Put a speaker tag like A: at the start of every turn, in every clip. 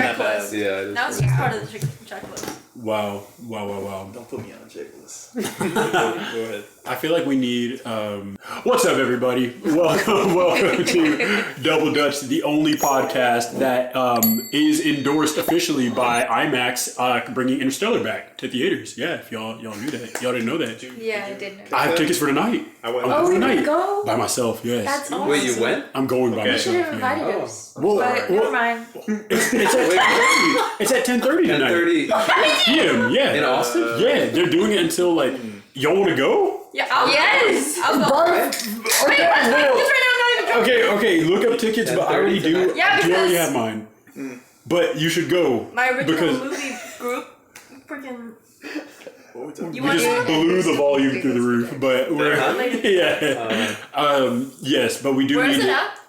A: that bad.
B: Yeah.
C: Now it's just part of the checklist.
A: Wow.
D: Don't put me on a checklist.
A: Go ahead. I feel like we need. What's up, everybody? Welcome to Double Dutch, the only podcast that is endorsed officially by IMAX, bringing Interstellar back to theaters. Yeah, if y'all knew that, y'all didn't know that.
C: Yeah, I did know.
A: I have tickets for tonight.
D: I went.
C: Oh, you can go
A: by myself. Yes.
C: That's awesome.
B: Wait, you went?
A: I'm going by
C: You
A: myself.
C: should have invited
A: Yeah.
C: us.
A: Well,
C: Never mind.
A: It's at 10:30 tonight.
B: 10:30
A: p.m. Yeah.
B: in Austin?
A: Yeah, they're doing it until like. Y'all want to go?
C: Yeah, I'll go.
A: Okay. Look up tickets, but I already do.
C: Yeah,
A: do already
C: because-
A: have mine. But you should go.
C: My original
A: because
C: movie group, freaking.
A: we just blew the volume through the roof. But we're yes, but we do.
C: Where
A: need
C: is it at?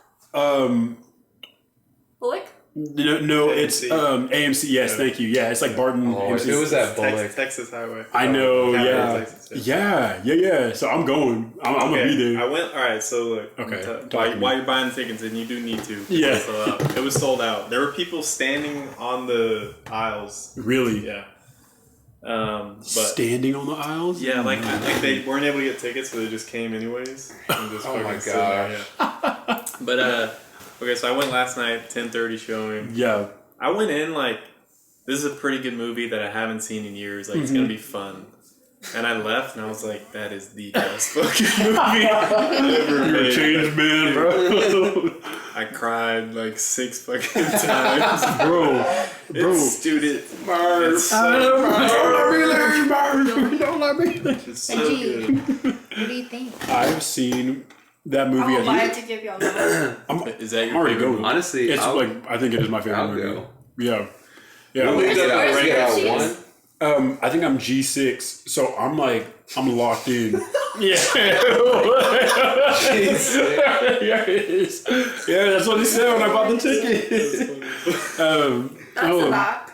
C: Bullock?
A: No, it's AMC. Yes, thank you. Yeah, it's like Barton. AMC.
B: It was at Bullock.
D: Texas Highway.
A: I know.
D: Texas,
A: Yeah. So I'm going. I'm gonna be there.
D: I went. All right. So look.
A: Okay.
D: While you're buying tickets, and you do need to.
A: Yeah.
D: It was sold out. There were people standing on the aisles.
A: Really?
D: Yeah. But
A: standing on the aisles.
D: yeah, like they weren't able to get tickets, so they just came anyways. And just
B: Oh my
D: fucking sitting there,
B: gosh.
D: yeah. But okay, so I went last night, 10:30 showing.
A: Yeah.
D: I went in like, this is a pretty good movie that I haven't seen in years. Like, it's gonna be fun. And I left, and I was like, that is the best fucking movie ever
A: You're a
D: made.
A: changed man, bro.
D: I cried like 6 fucking times.
A: bro.
D: It's, dude, it's
A: Don't let me.
D: It's so
C: Benji.
D: good.
C: What do you think?
A: I've seen that movie.
C: I'll buy it to give y'all the
D: Is that
A: I'm
D: your
A: already
D: favorite
A: going.
D: movie?
B: Honestly,
A: It's I think it is my favorite
B: I'll
A: movie.
B: go.
A: Yeah.
B: We get out,
C: Where's
B: we get out
C: yours?
B: one.
A: I think I'm G6, so I'm locked in. Yeah. Yeah, it is. Yeah, that's what he said when I bought the ticket.
C: That's the back.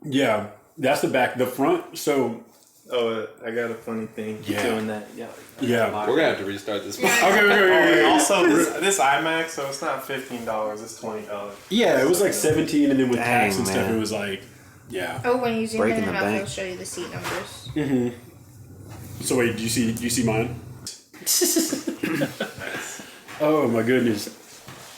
A: Yeah, that's the back. The front, so...
D: Oh, I got a funny thing doing that. Yeah.
A: Yeah.
B: We're gonna have to restart this.
A: Okay.
D: Also, this IMAX, so it's not $15, it's $20.
A: Yeah, it was like 17, and then with tax and stuff,
E: man.
A: it was like... Yeah.
C: Oh, when you zoom
E: Breaking
C: in
E: the
C: enough,
E: bank.
C: it'll show you the seat numbers.
A: Mm-hmm. So wait, do you see mine? Oh my goodness!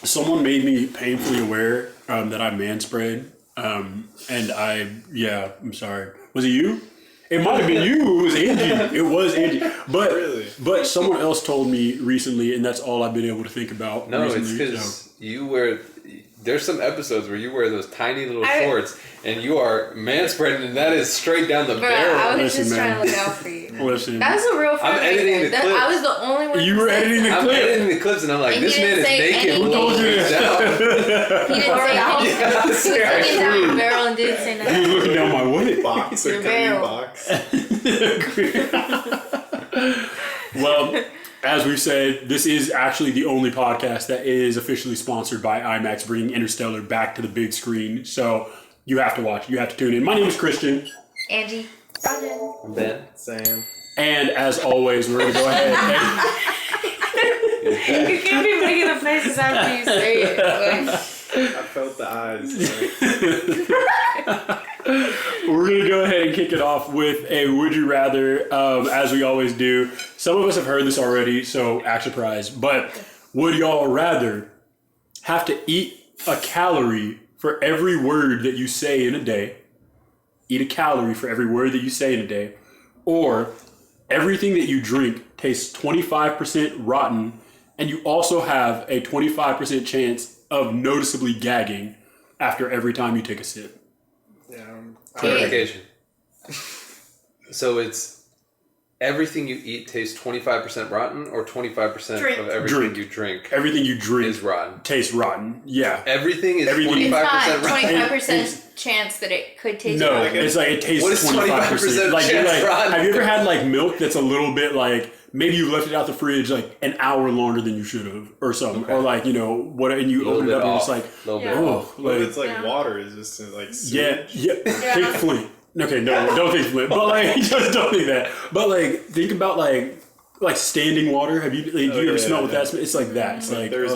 A: Someone made me painfully aware that I manspread, and I'm sorry. Was it you? It might have been you. It was Angie. It was Angie. But
D: Really?
A: but someone else told me recently, and that's all I've been able to think about.
B: No, it's
A: recently,
B: because you wear. There's some episodes where you wear those tiny little shorts, and you are manspreading, and that is straight down the
C: Bro,
B: barrel.
C: I was
A: Listen,
C: just
A: man.
C: trying to look out for you.
A: Listen,
C: That's a real friend.
B: I'm editing
C: right
B: the
C: there.
B: clips.
C: I was the only one.
A: You
C: who
A: were
C: said
A: editing the
C: something.
B: I'm editing the clips, and I'm like,
C: And
B: this
C: he
B: man
C: didn't
B: is
C: say
B: naked.
C: anything.
B: Who told you this?
C: He didn't say anything.
B: Yeah,
C: He was looking down the barrel and didn't say
A: you
C: nothing.
A: was looking down my what?
D: Box
C: Your
D: or cutting
C: barrel.
D: box.
A: Well, as we've said, this is actually the only podcast that is officially sponsored by IMAX, bringing Interstellar back to the big screen. So you have to watch. You have to tune in. My name is Christian.
C: Angie. Dajin.
B: Ben.
D: Sam.
A: And as always, we're going to go ahead and...
C: You can't be making the faces after you say it. Like,
D: I felt the eyes.
A: We're going to go ahead and kick it off with a Would You Rather, as we always do. Some of us have heard this already, so act surprised. But would y'all rather have to eat a calorie for every word that you say in a day? Eat a calorie for every word that you say in a day. Or everything that you drink tastes 25% rotten, and you also have a 25% chance of noticeably gagging after every time you take a sip.
D: Yeah.
B: Clarification. So it's everything you eat tastes 25% rotten, or 25%
C: Drink.
B: of everything you drink
A: Everything you drink
B: is rotten.
A: tastes rotten. Yeah.
B: Everything is
A: Everything.
B: 25%
C: it's not
B: rotten.
C: 25% chance that it could taste
A: No,
C: rotten.
A: it's like it tastes
B: What is
A: 25%.
B: 25%
A: Like,
B: chance rotten?
A: have you ever had like milk that's a little bit like maybe you left it out the fridge like an hour longer than you should have, or something, or like what, and you open it up and it's like,
B: little bit
C: Yeah.
B: off.
A: oh,
D: What if
A: like
D: it's like water? Is just like
A: yeah,
D: sewage?
A: yeah. Think Flint. Okay, no, don't think Flint. But like, just don't think that. But like, think about like standing water. Have you? Do you ever smell what that smells? It's like that. It's like
D: There's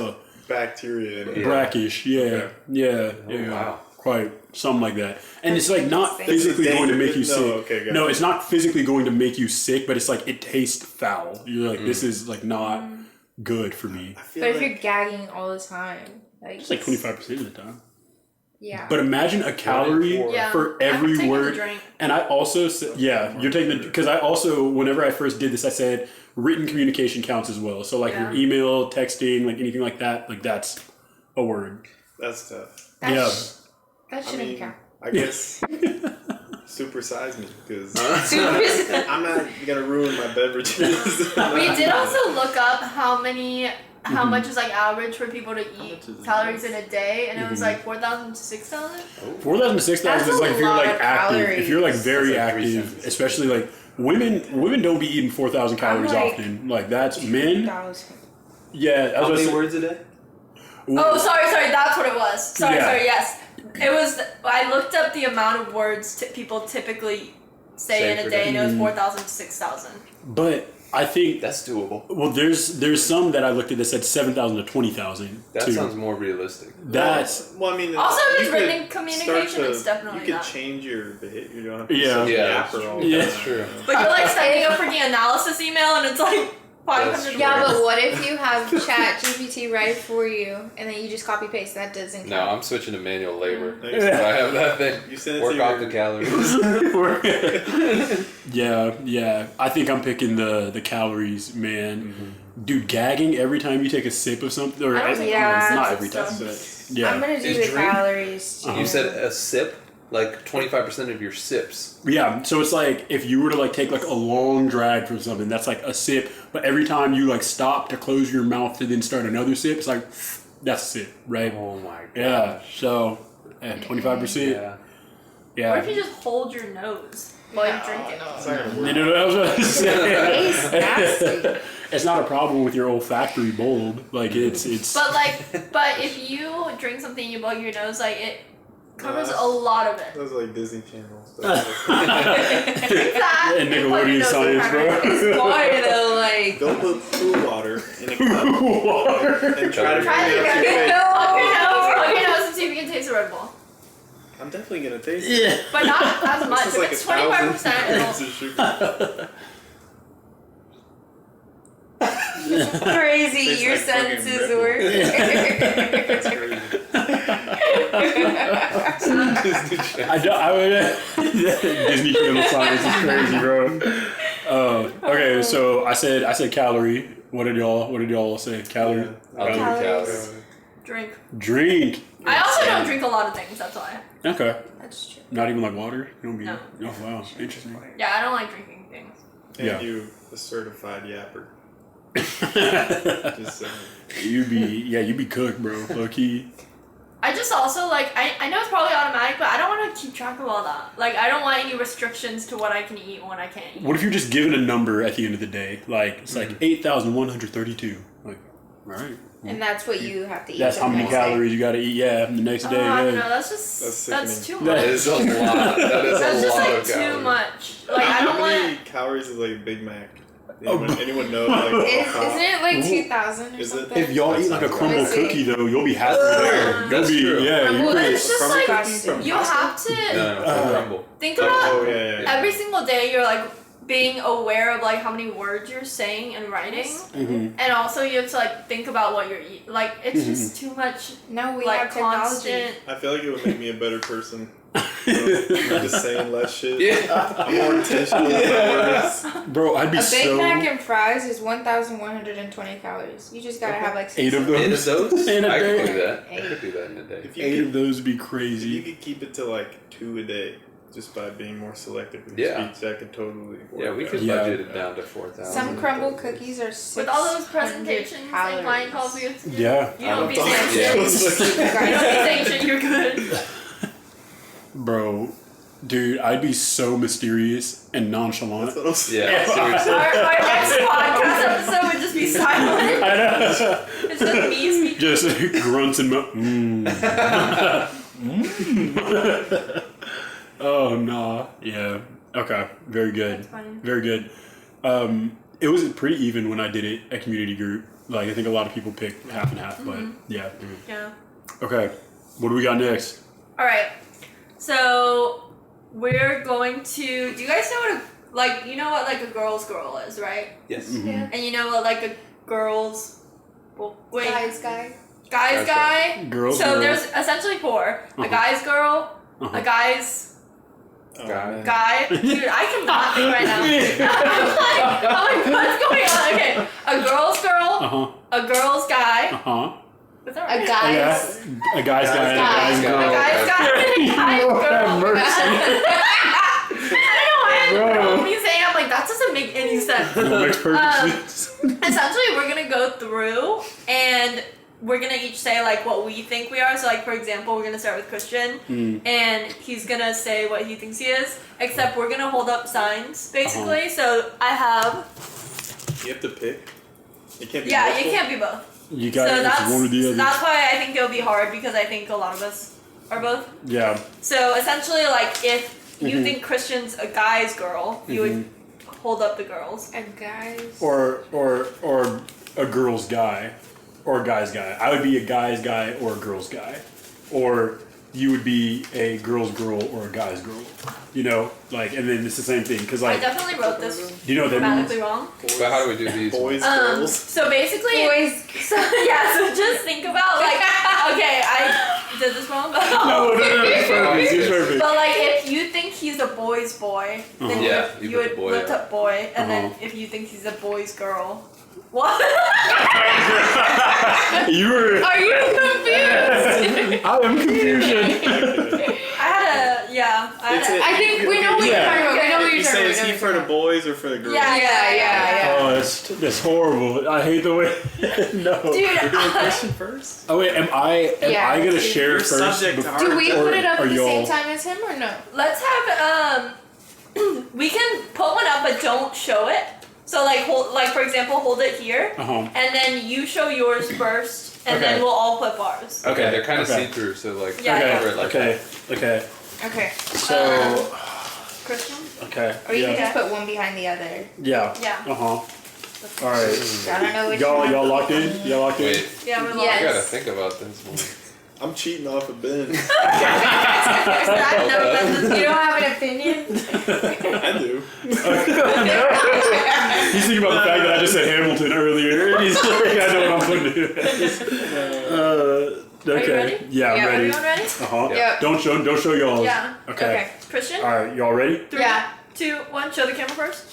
D: bacteria in it.
A: brackish. Yeah,
D: Okay.
A: yeah.
B: Oh, wow.
A: Quite. something like that. And it's like not physically going to make you sick.
D: Okay,
A: No, it's not physically going to make you sick, but it's like it tastes foul. You're like, this is like not good for me.
C: But if you're gagging all the time, like
A: It's like 25% of the time.
C: yeah.
A: But imagine a calorie
C: Yeah.
A: for
C: I'm
A: every
C: taking the
A: word.
C: drink.
A: And I also said, yeah, you're taking the, because I also, whenever I first did this, I said written communication counts as well. So like your email, texting, like anything like that, like that's a word.
D: That's tough.
C: That shouldn't count.
D: I guess supersize me because
C: Super-
D: I'm not gonna ruin my beverages.
E: We did also look up how much is like average for people to eat calories in a day, and it was like 4,000 to 6,000.
A: 4,000 to 6,000
C: That's
A: is
C: a
A: like if you're
C: lot
A: like
C: of
A: active.
C: calories.
A: If you're like very
B: That's like 3
A: active,
B: cents.
A: especially like women don't be eating 4,000 calories
C: like
A: often. Like that's men.
C: 2,000.
A: Yeah.
B: How many words a day?
E: Oh, sorry, that's what it was. Sorry,
A: Yeah.
E: yes. It was, I looked up the amount of words people typically say in a day, and it was 4,000 to 6,000.
A: But I think
B: That's doable.
A: well, there's some that I looked at that said 7,000 to 20,000.
B: That
A: too.
B: sounds more realistic.
A: That's
D: well, I mean,
E: Also, if
D: you
E: it's
D: could
E: written communication,
D: start
E: it's definitely
D: you can
E: not.
D: change your behavior. You don't have to
A: Yeah.
D: be
B: Yeah,
D: such a yapper all
A: Yeah.
D: the
B: That's
D: time.
B: true.
E: But you're like sending a freaking analysis email, and it's like 500
B: true.
C: Yeah,
E: words.
C: but what if you have Chat GPT write for you and then you just copy paste? That doesn't count.
B: No, I'm switching to manual labor.
D: Thanks.
B: So I have that thing.
D: You send it
B: Work
D: to
B: off
D: your-
B: the calories.
A: yeah. I think I'm picking the calories, man. Dude, gagging every time you take a sip of something, or
E: I don't think
C: Yeah.
A: not
E: I'm
A: every time.
E: so-
A: But yeah,
C: I'm gonna do
B: Is
C: the
B: drink-
C: calories too.
B: You said a sip? Like 25% of your sips.
A: yeah. So it's like if you were to like take like a long drag from something, that's like a sip. But every time you like stop to close your mouth to then start another sip, it's like that's a sip, right?
B: Oh my god.
A: Yeah. So 25%.
B: Yeah.
A: Yeah.
E: What if you just hold your nose while you drink it?
D: It's not gonna work.
A: You know what I was about to say?
C: Tastes nasty.
A: It's not a problem with your olfactory bulb. Like it's.
E: But if you drink something and you blow your nose, like it covers a lot of it.
D: Those are like Disney Channel stuff.
E: That
A: And Nickelodeon science, bro.
C: It's water though, like.
D: Don't put pool water in a cup
A: Water.
D: and try to
E: Try
D: bring
E: to
D: it up to your face.
E: Up your nose and see if you can taste a Red Bull.
D: I'm definitely gonna taste it.
A: Yeah.
E: But not as much.
D: This is
E: If
D: like
E: it's
D: 1,000
E: 25%,
D: grams
E: it'll...
D: of sugar.
C: Crazy,
D: Tastes
C: your
D: like fucking
C: senses
D: Red Bull.
C: work.
D: That's crazy.
B: Disney Channel.
A: I would. Disney Channel science is crazy, bro. Okay, so I said calorie. What did y'all say? Calorie.
B: I'll do
A: Calorie.
B: calories.
E: Drink.
A: Drink.
E: I also don't drink a lot of things, that's why.
A: Okay.
C: That's true.
A: Not even like water. You don't be.
E: No.
A: Oh wow, interesting.
E: Yeah, I don't like drinking things.
D: And
A: Yeah.
D: you, a certified yapper. Just saying.
A: you'd be cooked, bro. Low key.
E: I just also, like, I know it's probably automatic, but I don't want to keep track of all that. Like, I don't want any restrictions to what I can eat and what I can't eat.
A: What if you're just given a number at the end of the day? Like it's like 8,132. Like, all right.
C: And that's what you have to eat.
A: That's
C: the
A: how many
C: next day.
A: calories you got to eat. Yeah, the next day.
E: I don't
A: Yeah.
E: know, that's
D: That's
E: too
D: sickening.
E: much.
B: That is a lot. That is
E: That's
B: a
E: just,
B: lot
E: like,
B: of
E: too
B: calories.
E: much. Like, I don't
D: How many
E: want...
D: calories is like a Big Mac?
A: Oh,
D: Anyone know? Like,
C: Isn't it like 2,000 or
D: Is it-
C: something?
A: If y'all eat like a crumble
C: Let's see.
A: cookie though, you'll be halfway there. You'll
B: That's
A: be
B: true.
A: yeah. You
E: Well,
A: could,
E: it's just
D: Crumble
E: like,
D: cookie from
E: you
D: Costco?
E: have to
B: No,
A: Uh,
B: crumble.
E: think about
D: Oh, yeah.
E: every single day you're, like, being aware of, like, how many words you're saying and writing.
A: Mhm.
E: And also you have to, like, think about what you're eating. Like, it's just too much,
C: No, we
E: like,
C: have technology.
E: constant...
D: I feel like it would make me a better person. I'm just saying less shit.
B: Yeah.
D: I'm more intentional with my words.
A: Bro, I'd be
C: A Big
A: so
C: Mac and fries is 1,120 calories. You just gotta have like 6
A: 8 of
B: Eight
A: those.
B: of those?
A: In a
B: I could
A: day.
B: do that. I
C: Eight.
B: could do that in a day.
D: If you
A: 8 of
D: could,
A: those would be
D: if you
A: crazy.
D: could keep it to like 2 a day, just by being more selective with
B: Yeah.
D: your speech, that could totally work.
B: Yeah, we could
D: out.
A: Yeah.
B: budget it down to 4,000.
C: Some crumble cookies are 600
E: With all those presentations and client calls we have to do.
A: Yeah.
E: You don't be
D: thought-
E: saying
B: Yeah.
E: shit. You don't be saying shit, you're good.
A: Bro, dude, I'd be so mysterious and nonchalant.
D: That's what I'm saying.
B: Yeah, seriously.
E: Our next podcast episode would just be silent.
A: I know.
E: It's just me speaking.
A: Just grunts and Oh nah. Yeah. Okay. Very good.
E: That's funny.
A: Very good. It was pretty even when I did it at community group. Like I think a lot of people picked half and half, but yeah.
E: Yeah.
A: Okay. What do we got next?
E: Alright. So we're going to. Do you guys know what you know what like a girl's girl is, right?
B: Yes.
C: Yeah.
E: And you know what like a girl's
C: Guys, guy.
E: guy's guy.
A: Girls.
E: So
A: girl.
E: there's essentially 4: a guy's girl, a guy's
D: Oh,
B: Guy.
D: man.
E: guy. Dude, I cannot think right now. I'm like, what's going on? Okay, a girl's girl, a girl's guy. Is that right?
C: A guy's.
A: A guy's guy.
E: A
A: A guy's girl.
E: guy's guy. A guy's
A: Lord have
E: girl.
A: mercy.
E: I don't know why
A: Bro.
E: me saying I'm like that doesn't make any sense.
A: That makes perfect sense.
E: Essentially, we're gonna go through and we're gonna each say like what we think we are. So like for example, we're gonna start with Christian, and he's gonna say what he thinks he is. Except we're gonna hold up signs basically. So I have.
D: You have to pick. It can't be.
E: Yeah,
D: multiple?
E: it can't be both.
A: You got
E: So
A: it's
E: that's
A: one or the other.
E: that's why I think it'll be hard because I think a lot of us are both.
A: Yeah.
E: So essentially, like if you think Christian's a guy's girl, you would hold up the girls.
C: A guy's.
A: Or a girl's guy, or a guy's guy. I would be a guy's guy or a girl's guy, or you would be a girl's girl or a guy's girl. You know, like, and then it's the same thing because
E: I
A: like,
E: definitely wrote this
A: do you know what that means?
E: grammatically wrong.
B: But how do we do these?
D: Boys, girls.
E: So basically,
C: Boys.
E: so just think about like, okay, I did this wrong.
A: No, it's perfect. It's perfect.
E: But like, if you think he's a boy's boy, then
B: Yeah,
E: you
B: you
E: would
B: put boy
E: lift
B: up.
E: up boy, and then if you think he's a boy's girl, what?
A: You were.
E: Are you confused?
A: I am confusion.
E: I had a
D: It's a-
C: I think we know what you're
A: Yeah.
C: talking about. We know what
D: You
C: you're
D: say
C: talking
D: is he
C: about.
D: for the boys or for the girls?
C: Yeah.
A: Oh, that's horrible. I hate the way. No.
E: Dude,
D: You're doing Christian first.
A: Oh wait, am I
C: Yeah.
A: gonna share
D: You're
A: first?
D: subject to
A: before-
C: Do we
D: Or
C: put it up
A: are
C: at the same
A: y'all-
C: time as him or no?
E: let's have we can put one up, but don't show it. So like hold, like for example, hold it here,
A: Uh-huh.
E: and then you show yours first, and
A: Okay.
E: then we'll all put bars.
B: Okay, they're kind of
A: okay.
B: see-through, so like
E: Yeah,
A: Okay.
B: cover it like
A: Okay. Okay.
C: Okay.
A: So.
E: Christian?
A: Okay.
C: Or you
A: yeah.
C: can just put one behind the other.
A: Yeah.
E: Yeah.
A: Uh huh. All right.
C: I don't know which
A: Y'all,
C: one.
A: y'all locked in? Y'all locked in?
B: Wait,
E: Yeah, we're
B: I
C: Yes.
B: gotta think about this one.
D: I'm cheating off of Ben.
E: I've never done this.
C: You don't have an opinion?
D: I do.
A: He's thinking about the fact that I just said Hamilton earlier, and he's like, I know what I'm putting it as. Okay.
E: Are you ready?
A: Yeah, I'm
C: Yeah,
A: ready.
E: Everyone ready?
A: Uh-huh.
C: Yep.
A: Don't show y'all.
E: Yeah.
A: Okay.
E: Christian?
A: All right, y'all ready?
E: 3,
C: Yeah.
E: 2, 1. Show the camera first.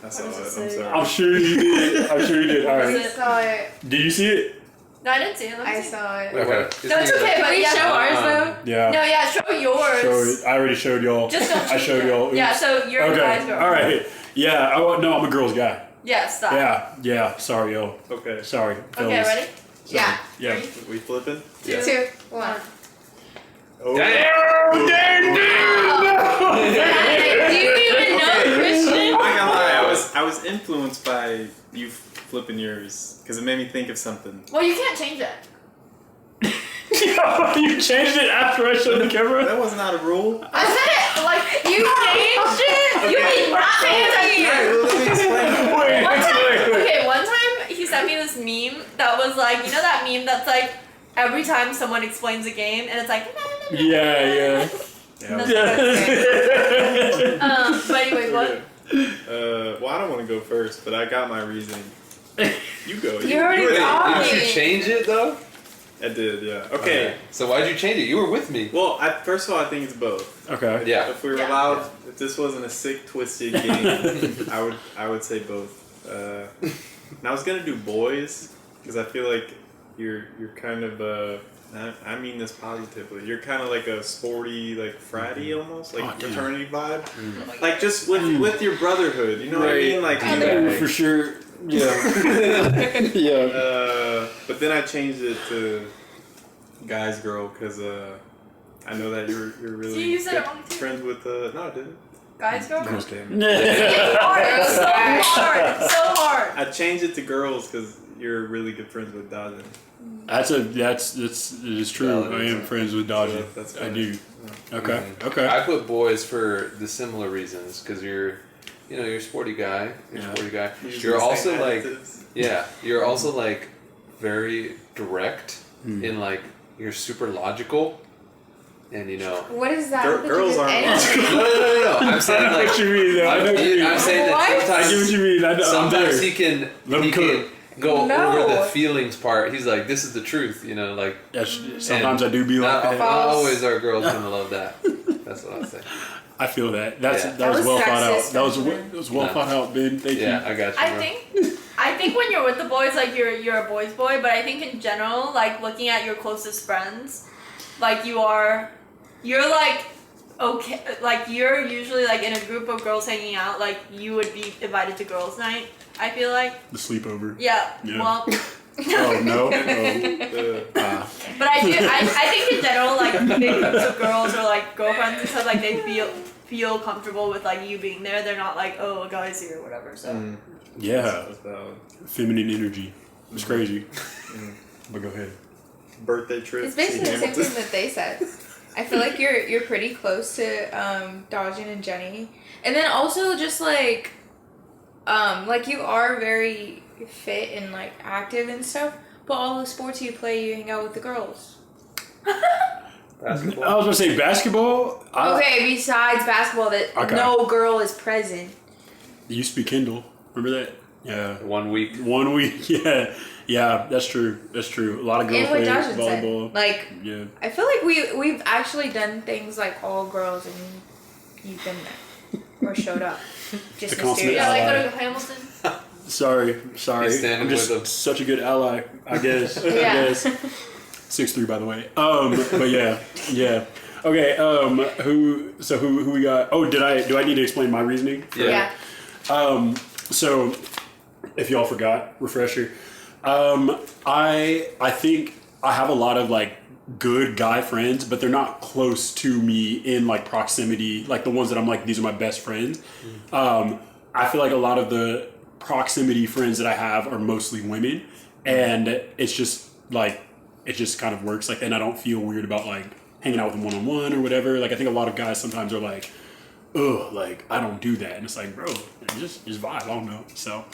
D: I saw
E: What does
D: it.
E: it
D: I'm
E: say?
D: sorry.
A: I'm sure you did. I'm sure you did. All
E: What
A: right.
E: is
C: I
E: it?
C: saw it.
A: Did you see it?
E: No, I didn't see it. Let me
C: I
E: see.
C: saw it.
B: Wait, what?
E: No, it's okay,
C: Can
E: but
C: we
E: yeah.
C: show ours though?
A: Yeah.
E: No, yeah, show yours.
A: Show it. I already showed y'all.
E: Just don't
A: I
E: cheat
A: showed
E: then.
A: y'all.
E: Yeah,
A: Oops.
E: so you're a
A: Okay.
E: guy's girl.
A: All right. Yeah. No, I'm a girl's guy.
E: Yeah, stop.
A: Yeah. Sorry, yo.
D: Okay.
A: Sorry.
E: Okay,
A: fellas.
E: ready?
A: Sorry.
C: Yeah.
A: Yeah.
D: We flipping?
B: Yeah.
C: 2, 1.
D: Oh.
C: Do you even know Christian?
D: I'm not gonna lie. I was influenced by you flipping yours because it made me think of something.
E: Well, you can't change it.
A: You changed it after I showed the camera?
D: That was not a rule.
E: I said it like you changed it. You did not pay attention.
D: Let me explain.
A: Wait.
E: Okay, one time he sent me this meme that was like, you know that meme that's like every time someone explains a game and it's like.
A: Yeah.
E: That's
A: Yeah.
E: But anyway, what?
D: Well, I don't want to go first, but I got my reasoning. You go.
C: You already
D: were-
C: got
B: Didn't you
C: it.
B: change it though?
D: I did, yeah. Okay.
B: So why'd you change it? You were with me.
D: Well, first of all, I think it's both.
A: Okay.
B: Yeah.
D: If we were
E: Yeah.
D: allowed, if this wasn't a sick, twisted game, I would say both. And I was gonna do boys because I feel like you're kind of I mean this positively. You're kind of like a sporty, like fratty almost, like
A: Oh, damn.
D: fraternity vibe. Like just with your brotherhood, you know what I
A: Right.
D: mean? Like
A: For sure. Yeah. Yeah.
D: but then I changed it to guys girl because I know that you're really
E: See, you said it
D: good
E: wrong too.
D: friends with no I didn't.
E: Guys, girl.
D: Girls game.
E: It's hard. It's so hard. It's so hard.
D: I changed it to girls because you're really good friends with Dajin.
A: It is true. I am friends with Dodger.
D: That's
A: I
D: fine.
A: do. Okay.
B: Mhm.
A: Okay.
B: I put boys for the similar reasons because you're a sporty guy. You're a
A: Yeah.
B: sporty guy.
D: Using
B: You're
D: the same
B: also like
D: adjectives.
B: you're also like very direct in like you're super logical. And you know,
C: What is that?
D: Girls aren't
B: no. I'm saying
A: I know
B: like,
A: what you mean, though. I know what you mean.
B: I'm saying that
C: What?
A: I get what
B: sometimes,
A: you mean. I'm
B: sometimes
A: there.
B: he can
A: Let him cook.
B: go
C: No.
B: over the feelings part. He's like, this is the truth, you know, like.
A: Sometimes I do be like
B: Not
A: that.
C: False.
B: always are girls gonna love that. That's what I'm saying.
A: I feel that.
B: Yeah.
A: That was
C: was
A: well thought out.
C: sexist,
A: That was well
B: No.
A: thought out, Ben. Thank you.
B: Yeah, I got you. Bro.
E: I think when you're with the boys, like you're a boy's boy, but I think in general, like looking at your closest friends, like you're like okay, like you're usually like in a group of girls hanging out, like you would be invited to girls' night. I feel like.
A: The sleepover.
E: Yeah.
A: Yeah.
E: Well.
A: Oh no. Oh.
E: But I think in general, like big groups of girls or like girlfriends and stuff, like they feel comfortable with like you being there. They're not like, oh, a guy's here or whatever. So.
A: Yeah.
D: That's valid.
A: Feminine energy. It's crazy. But go ahead.
D: Birthday trip.
C: It's basically
D: see
C: the same
D: Hamilton.
C: thing that they said. I feel like you're pretty close to Dajin and Jenny, and then also just like you are very fit and like active and stuff. But all the sports you play, you hang out with the girls.
B: Basketball.
A: I was gonna say basketball.
C: Okay, besides basketball, that
A: Okay.
C: no girl is present.
A: It used to be Kindle. Remember that? Yeah.
B: 1 week.
A: 1 week. Yeah. Yeah. That's true. That's true. A lot of girls
C: And what
A: play
C: Dajin
A: volleyball.
C: said, like
A: Yeah.
C: I feel like we've actually done things like all girls, and you've been there or showed up. Just
A: The consummate
C: mysterious.
E: Yeah, like
A: ally.
E: go to Hamilton.
A: Sorry.
B: He's standing
A: I'm just
B: with them.
A: such a good ally. I guess. I
C: Yeah.
A: guess. 6'3", by the way. But yeah. Okay. Who we got? Oh, do I need to explain my reasoning?
B: Yeah.
A: So, if y'all forgot, refresher. I think I have a lot of like good guy friends, but they're not close to me in like proximity. Like the ones that I'm like, these are my best friends. I feel like a lot of the proximity friends that I have are mostly women, and it's just like it just kind of works. Like, and I don't feel weird about like hanging out with them one-on-one or whatever. Like, I think a lot of guys sometimes are like, ugh, like I don't do that, and it's like, bro, just vibe. I don't know. So,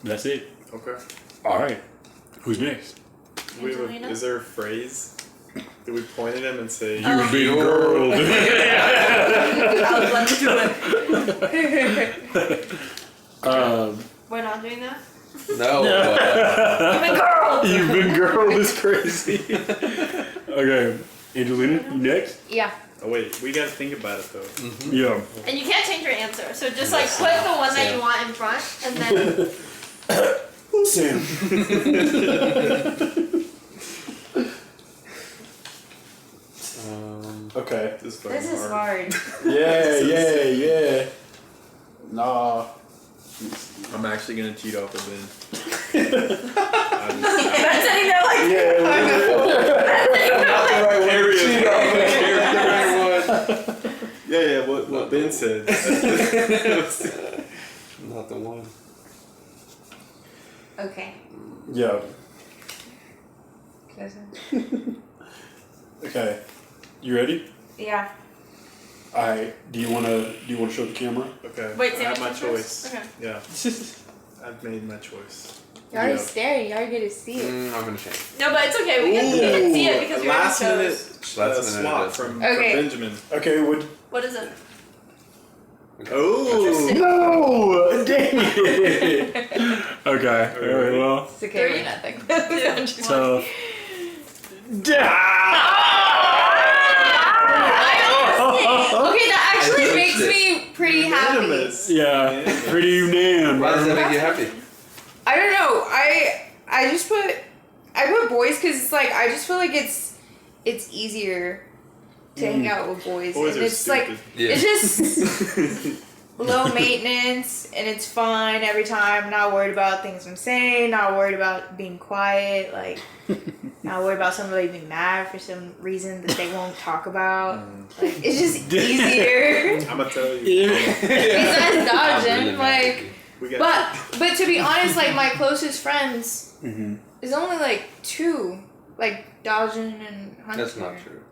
A: that's it.
D: Okay.
A: All right, who's next?
E: Angelina?
D: Is there a phrase? Do we point at him and say,
A: You big girl.
E: I'll let you do it. We're not doing that.
B: No.
E: I'm a girl.
A: You've been girl is crazy. Okay, Angelina, you next?
C: Yeah.
D: oh wait, we gotta think about it though.
A: Yeah.
E: And you can't change your answer. So just like put the one that you want in front, and then
A: Who's Sam? Okay.
D: This
C: This is hard.
A: Yeah. Nah.
D: I'm actually gonna cheat off of Ben.
E: Ben's sitting there like,
D: Yeah, what Ben said.
B: Not the one.
C: Okay.
A: Yeah.
C: Closer.
A: Okay. You ready?
C: Yeah.
A: Alright. Do you wanna show the camera?
D: Okay.
E: wait,
D: I have
E: Sam,
D: my
E: first?
D: choice.
E: Okay.
D: Yeah, I've made my choice.
C: You're already
A: Yeah.
C: staring. You already get to see it.
B: I'm gonna change.
E: No, but it's okay. We can see it because
D: A
E: you already
D: last
E: chose.
D: minute,
B: Last minute
D: swap
B: it is.
D: from
C: Okay.
D: Benjamin.
A: Okay.
E: What is it?
D: Oh,
A: No! Dang it! Okay. Alright. Well.
C: It's okay. We're nothing. I'm just
A: So.
C: Okay, that actually
B: I
C: makes
B: switched
C: me pretty happy.
D: unanimous.
A: Yeah. Pretty unanimous.
B: Why does that make you happy?
C: I don't know. I just put boys because it's like I just feel like it's easier to hang out with boys,
D: Boys
C: and
D: are
C: it's like
D: stupid.
B: Yeah.
C: it's just low maintenance and it's fun every time. Not worried about things I'm saying. Not worried about being quiet. Like not worried about somebody being mad for some reason that they won't talk about. Like it's just easier.
D: I'm gonna tell you.
C: Besides
B: I'm
C: dodging,
B: really mad at
C: like.
B: you.
D: We got
C: But to be honest, like my closest friends
A: Mm-hmm.
C: is only like two, like Dajin and Hunter.
B: That's not true.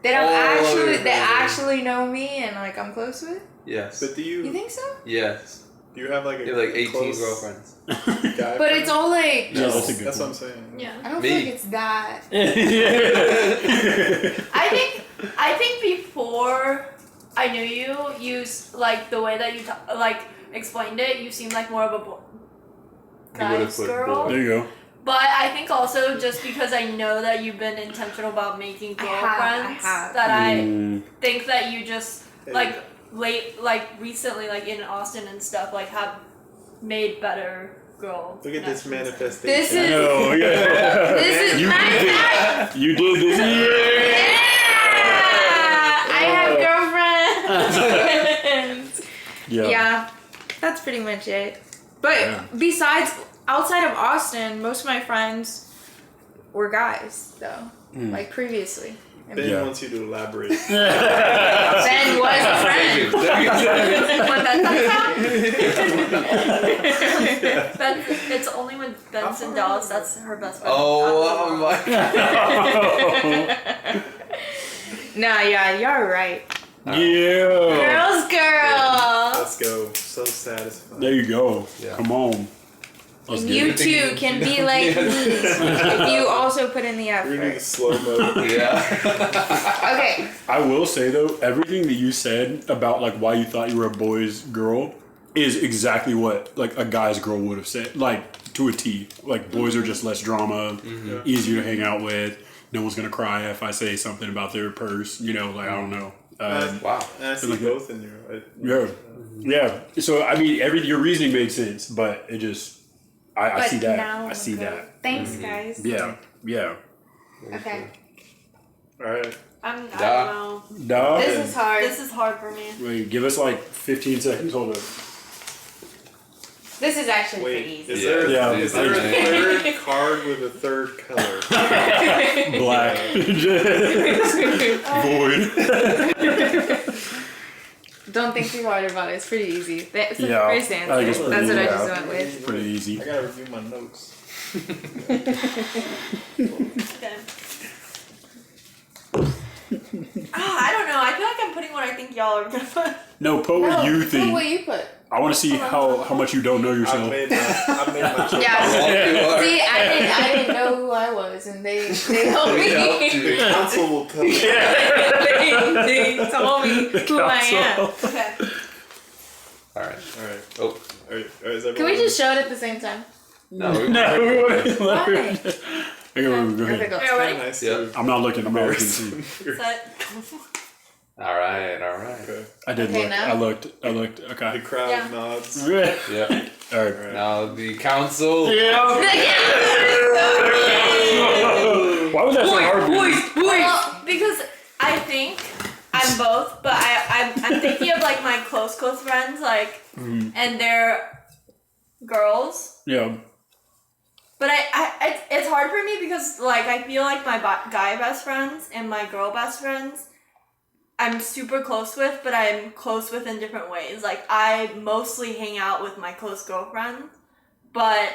C: That
B: Oh,
C: actually know me and like I'm close with.
B: Yes.
D: But do
C: You
D: you?
C: think so?
B: Yes.
D: Do you have like a
B: You have like 18
D: close
B: girlfriends.
D: guy
C: But
D: friend?
C: it's all like.
A: Yeah, that's a good
D: That's what I'm
A: one.
D: saying.
E: Yeah.
C: I don't
B: Me.
C: feel like it's that.
E: I think before I knew you, like the way that you like explained it, you seemed like more of a guy's
B: put
E: girl.
B: boy.
A: There you go.
E: But I think also just because I know that you've been intentional about making
C: I
E: girlfriends,
C: have.
E: that I
A: Mm.
E: think that you just
D: Hey.
E: like recently, like in Austin and stuff, like have made better girl.
D: Look at this
E: connections.
D: manifestation.
C: This is.
A: No, yeah.
C: This is
A: You
C: my
A: did
C: time.
A: You did this.
C: I have girlfriends.
A: Yeah.
C: Yeah, that's pretty much it. But
A: Yeah.
C: besides, outside of Austin, most of my friends were guys, though. Like previously. And
D: Ben
A: Yeah.
D: wants you to elaborate.
C: Ben was a friend.
E: When Ben, it's only when Ben's in Dallas that's her best friend.
B: Oh my god.
C: Nah, yeah, you're right.
A: Yeah.
C: Girls, girl.
D: Let's go. So satisfying.
A: There you go.
B: Yeah.
A: Come on. Let's
C: And
A: get
C: you
A: it.
C: too can be like me if you also put in the
D: We're gonna do
C: effort.
D: slow mo.
B: Yeah.
C: Okay.
A: I will say though, everything that you said about like why you thought you were a boy's girl is exactly what like a guy's girl would have said, like to a T. Like boys are just less drama, easier to hang out with. No one's gonna cry if I say something about their purse. You know, like I don't know.
B: Wow.
D: And I see
A: Like-
D: both in you.
A: Yeah, yeah. So I mean, your reasoning made sense, but it just I
C: But
A: see that.
C: now
A: I see
C: okay.
A: that.
C: Thanks, guys.
A: Yeah, yeah.
C: Okay.
D: All right.
E: I don't
B: Da.
E: know.
A: Dog.
C: This is hard.
E: This is hard for me.
A: Wait, give us like 15 seconds. Hold up.
C: This is actually
D: Wait,
C: pretty
D: is
C: easy.
D: there,
A: Yeah.
D: is there a third card with a third color?
A: Black. Void.
C: Don't think too hard about it. It's pretty easy. That's the
A: Yeah,
C: first
A: I
C: answer.
A: think it's pretty
C: That's what I
A: easy.
C: just went with.
A: Pretty easy.
D: I gotta review my notes.
E: Okay. I don't know. I feel like I'm putting what I think y'all are gonna put.
A: No, put what you
C: Put
A: think.
C: what you put.
A: I want to see how much you don't know
D: I
A: yourself.
D: made my choice.
C: Yeah.
B: Yeah.
C: See, I didn't know who I was, and they helped me.
D: The council will come.
C: they told me who I am.
E: Okay.
B: Alright.
D: All right.
B: Oh.
D: All right. Is everyone
C: Can we just show it at the same time?
B: No.
A: No.
C: Why?
A: Okay, go
C: Okay,
A: ahead.
C: go.
E: Are you ready?
D: nice
B: Yeah.
D: to
A: I'm not looking. I'm not looking.
E: Set.
B: Alright.
D: Okay.
A: I did
C: Okay,
A: look.
C: now?
A: I looked.
D: The
A: Okay.
D: crowd
E: Yeah.
D: nods.
B: Yeah.
A: All right.
B: Now the council.
A: Why was that so hard?
E: Well, because I think I'm both, but I'm thinking of like my close friends, like, and they're girls.
A: Yeah.
E: But it's hard for me because like I feel like my guy best friends and my girl best friends, I'm super close with, but I'm close with in different ways. Like I mostly hang out with my close girlfriend, but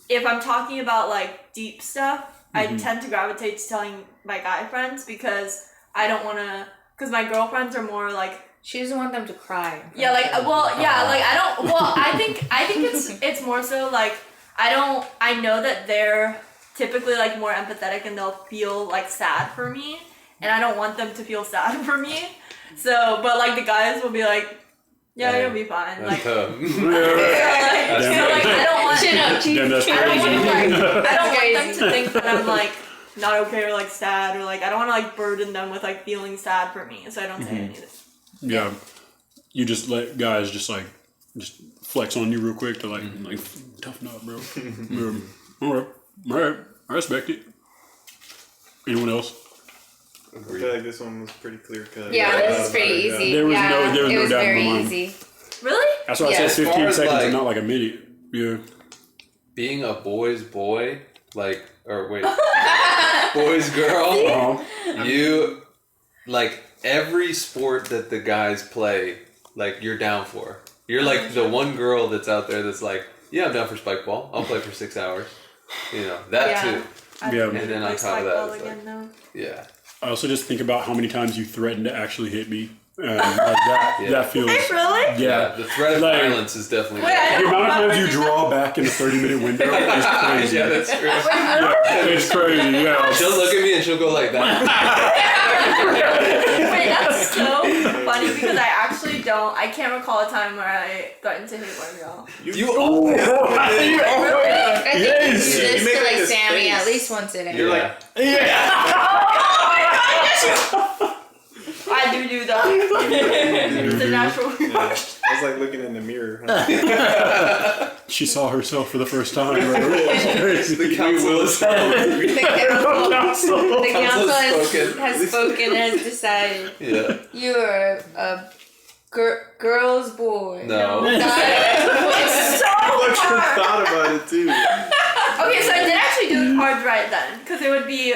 E: if I'm talking about like deep stuff, I tend to gravitate to telling my guy friends because I don't want to. Because my girlfriends are more like.
C: She doesn't want them to cry.
E: Yeah, like well, yeah, like I don't. Well, I think it's more so like I know that they're typically like more empathetic and they'll feel like sad for me, and I don't want them to feel sad for me. So, but like the guys will be like, yeah, you'll be fine.
B: That's
E: Like,
B: tough.
E: I don't want.
C: Chin up,
A: Damn, that's
E: I don't want
A: crazy.
E: I don't want them
C: Crazy.
E: to think that I'm like not okay or like sad or like I don't want to like burden them with like feeling sad for me, so I don't say anything.
A: Yeah. You just let guys just flex on you real quick to like toughen up, bro. All right. I respect it. Anyone else?
D: I feel like this one was pretty clear cut.
C: Yeah, this is pretty
D: Yeah.
C: easy.
A: There was
C: yeah,
A: no
C: it was
A: doubt in
C: very
A: my mind.
C: easy.
E: Really?
A: That's why
C: Yeah.
A: I
B: As
A: said
B: far
A: 15
B: as,
A: seconds
B: like-
A: and not like a minute. Yeah.
B: Being a boy's boy, like, or wait, boy's girl, you, like, every sport that the guys play, like, you're down for. You're like the one girl that's out there that's like, yeah, I'm down for spike ball. I'll play for 6 hours. You know, that
C: Yeah.
B: too.
A: Yeah.
B: And then on top of that, it's like,
E: now.
B: yeah.
A: I also just think about how many times you threatened to actually hit me That feels.
E: Really?
A: Yeah.
B: The threat of
A: Like-
B: violence is definitely
E: Wait, I
A: The
E: don't
A: amount of times you
E: remember
A: draw back in a 30-minute window is crazy.
B: Yeah, that's true.
A: It's crazy. Yeah.
B: She'll look at me and she'll go like that.
E: Wait, that's so funny because I actually don't. I can't recall a time where I threatened to hit one girl.
B: You always.
C: I think
A: Yes.
C: you do this
D: You make
C: to like
D: like this
C: Sammy
D: face.
C: at least once a day.
D: You're like,
E: I do that. It's a natural
D: yeah.
E: reaction.
D: I was like looking in the mirror. Huh?
A: She saw herself for the first time. Right? It's crazy.
B: The council is
C: The council
B: spoken.
C: has spoken and has decided
B: Yeah.
C: you are a girl's boy.
B: No.
E: It's so
D: What you
E: hard.
D: thought about it too?
E: Okay, so I did actually do the cards right then, because it would be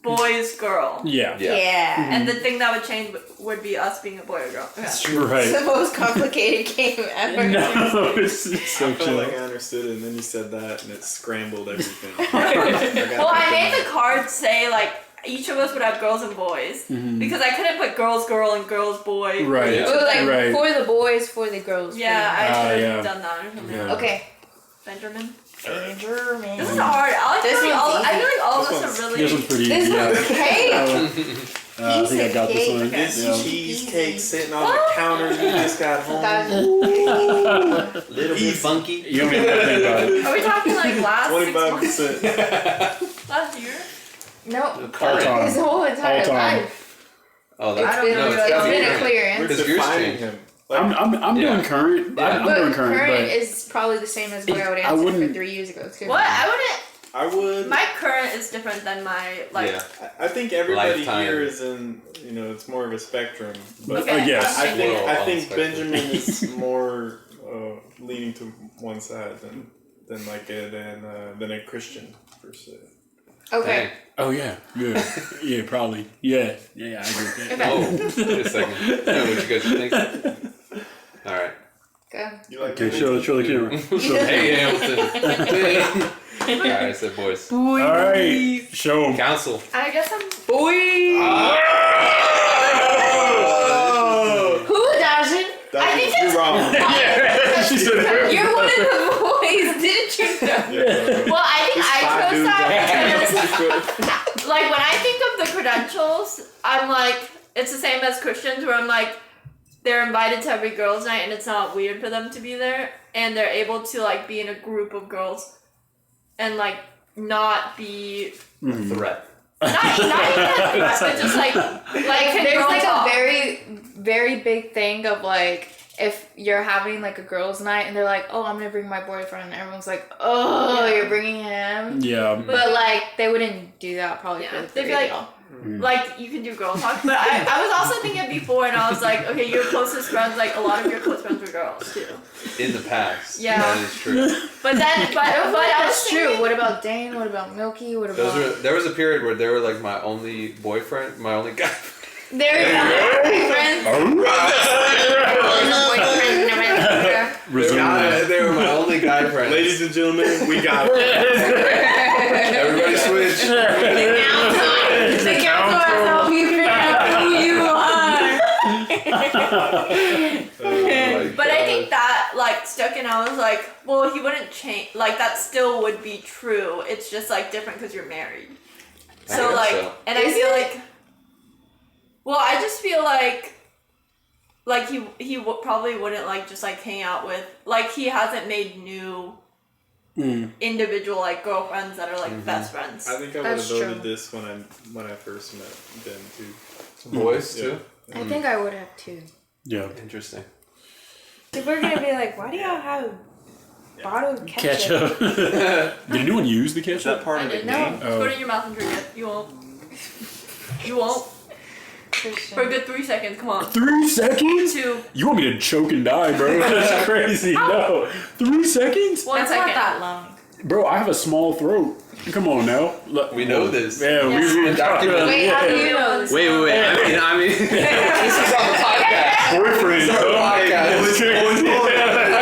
E: boys, girl.
A: Yeah.
C: Yeah.
E: And the thing that would change would be us being a boy or girl. Okay.
C: It's
A: Right.
C: the most complicated game ever.
A: No, it's so
D: I felt
A: chill.
D: like I understood it, and then you said that, and it scrambled everything.
E: Well, I made the cards say like each of us would have girls and boys because I couldn't put girls, girl, and girls, boy.
A: Right.
B: Yeah.
C: It was like
A: Right.
C: for the boys, for the girls.
E: Yeah, I
A: Ah,
E: should
A: yeah.
E: have done that or something.
A: Yeah.
C: Okay.
E: Benjamin.
C: Benjamin.
E: This is hard. I
C: This
E: feel like
C: one's
E: I feel like all
D: This
E: of us
D: one's-
E: are really.
A: This one's pretty
C: This
A: easy.
C: one's cake.
A: I think I got this
C: Piece of
A: one.
C: cake.
D: This
A: Yeah.
D: cheesecake sitting on the counter you just got home.
B: Little bit funky.
A: You don't even have to think about it.
E: Are we talking like last 6 months?
D: 25%.
E: Last year?
C: No.
B: Current.
A: time.
C: His whole entire
A: All time.
C: life.
B: Oh,
C: It's
B: that's
C: been,
B: no,
C: it's
B: gotta be
C: been a
B: current.
C: clear
D: We're
C: answer.
B: Because yours
D: defining
B: changed.
D: him. Like,
A: I'm
B: Yeah.
A: doing current.
B: Yeah.
A: I'm doing
C: But
A: current,
C: current
A: but
C: is probably the same as what I would
A: I
C: answer for
A: wouldn't-
C: 3 years ago too.
E: What? I wouldn't.
D: I would.
E: My current is different than my like.
B: Yeah.
D: I think everybody
B: Lifetime.
D: here is in. It's more of a spectrum. But
E: Okay.
A: yes.
D: I think
B: Well,
D: I
B: on
D: think
B: spectrum.
D: Benjamin is more leaning to one side than a Christian per se.
C: Okay.
A: oh yeah, yeah, probably, yeah, I agree with that.
C: Okay.
B: Oh, wait a second. Know what you guys think? All right.
C: Go.
D: You like
A: Okay, show the camera.
B: Hey, Hamilton. All right, I said boys.
A: All right, show 'em.
B: Council.
E: I guess I'm.
C: Boy. Who doesn't?
D: That's
E: I think
D: you're
E: it's-
D: wrong.
A: She said,
C: You're one of the boys, didn't you know?
D: Yeah,
E: Well, I think
D: There's
E: I
D: five
E: chose
D: dudes
E: that
D: out
E: because, like, when I think of the credentials, I'm like, it's the same as Christians, where I'm like, they're invited to every girls' night, and it's not weird for them to be there, and they're able to like be in a group of girls, and like not be
B: Threat.
E: not even a threat, but just like can
C: There's
E: girls
C: like
E: talk?
C: a very big thing of like if you're having like a girls' night and they're like, oh, I'm gonna bring my boyfriend, and everyone's like, oh,
E: Yeah.
C: you're bringing him.
A: yeah,
C: But like they wouldn't do that probably
E: Yeah,
C: for the
E: they'd be
C: three
E: like,
C: of y'all.
E: like you can do girl talk, but I was also thinking before, and I was like, okay, your closest friends, like a lot of your close friends were girls too.
B: In the past.
E: Yeah.
B: That is true.
E: But then, but I was
C: That's true.
E: thinking-
C: What about Dane? What about Milky? What about
B: There was a period where they were like my only boyfriend, my only guy.
C: There you go. Friends.
A: Resume.
B: They were my only guy friends.
D: Ladies and gentlemen, we got it.
B: Everybody switch.
C: The council has helped you figure out who you are.
E: But I think that like stuck, and I was like, well, he wouldn't change. Like that still would be true. It's just like different because you're married.
B: I
E: So
B: guess
E: like,
B: so.
E: and I
C: Is
E: feel
C: it?
E: like, well, I just feel like he probably wouldn't like just like hang out with like he hasn't made new individual like girlfriends that are like best friends.
D: I think I would have
C: That's
D: voted
C: true.
D: this when I first met Ben too.
B: Boys
D: Yeah.
B: too.
C: I think I would have too.
A: Yeah,
B: Interesting.
C: If we're gonna be like, why do y'all have bottled
A: ketchup.
C: ketchup?
A: Did anyone use the
D: Is
A: ketchup?
D: that part
E: I
D: of the
E: didn't
C: know.
D: game?
E: Just put it in your mouth and drink it. You won't. You won't. For a good 3 seconds. Come on.
A: 3 seconds?
E: 2.
A: You want me to choke and die, bro? That's crazy. No, 3 seconds,
E: 1
C: That's
E: second.
C: not that long.
A: bro. I have a small throat. Come on now. Look,
B: We know this.
A: Yeah,
E: Yeah.
A: we
B: Documented.
C: Wait, how do you know this?
B: Wait. I mean, this is on the podcast.
A: boyfriend.
B: It's our podcast.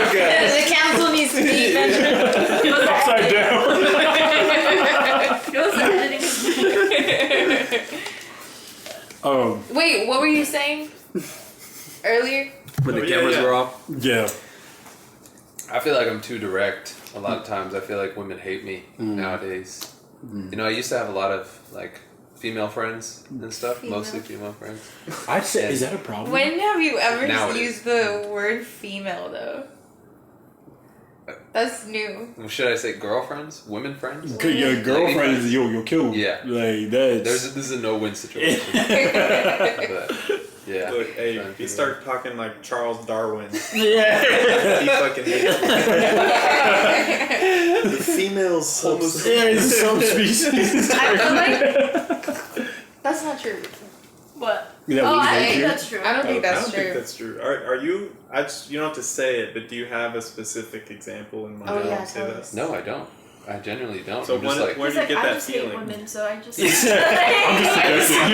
B: Okay.
C: The council needs to be mentioned.
A: Upside down.
E: Goes to editing.
C: Wait, what were you saying? earlier.
B: When the
D: Oh, yeah,
B: cameras
D: yeah.
B: were off.
A: Yeah.
B: I feel like I'm too direct a lot of times. I feel like women hate me nowadays. You know, I used to have a lot of like female friends and stuff, mostly female friends.
A: I'd say, is that a problem?
C: When have you ever
B: Now it
C: used the word female though? That's new.
B: Well, should I say girlfriends, women friends?
A: Cause your girlfriend, you'll kill.
B: Yeah.
A: Like that's.
B: This is a no-win situation. But, yeah.
D: Look, hey, if you start talking like Charles Darwin,
A: Yeah.
D: he fucking hates me. The females almost.
A: Yeah, it's subspecies.
C: I feel like that's not true.
E: What?
A: That
E: Oh,
A: would
E: I
A: be
E: think
A: true.
E: that's true.
C: I don't think
D: I
C: that's
D: don't
C: true.
D: think that's true. Are you? You don't have to say it, but do you have a specific example in mind?
C: Oh,
D: I
C: yeah,
D: don't say
C: tell
D: that.
C: us.
B: No, I don't. I genuinely don't.
D: So
B: I'm just like,
D: where do you
E: Like,
D: get
E: I
D: that
E: just hate
D: feeling?
E: women, so I just.
A: I'm just suggesting.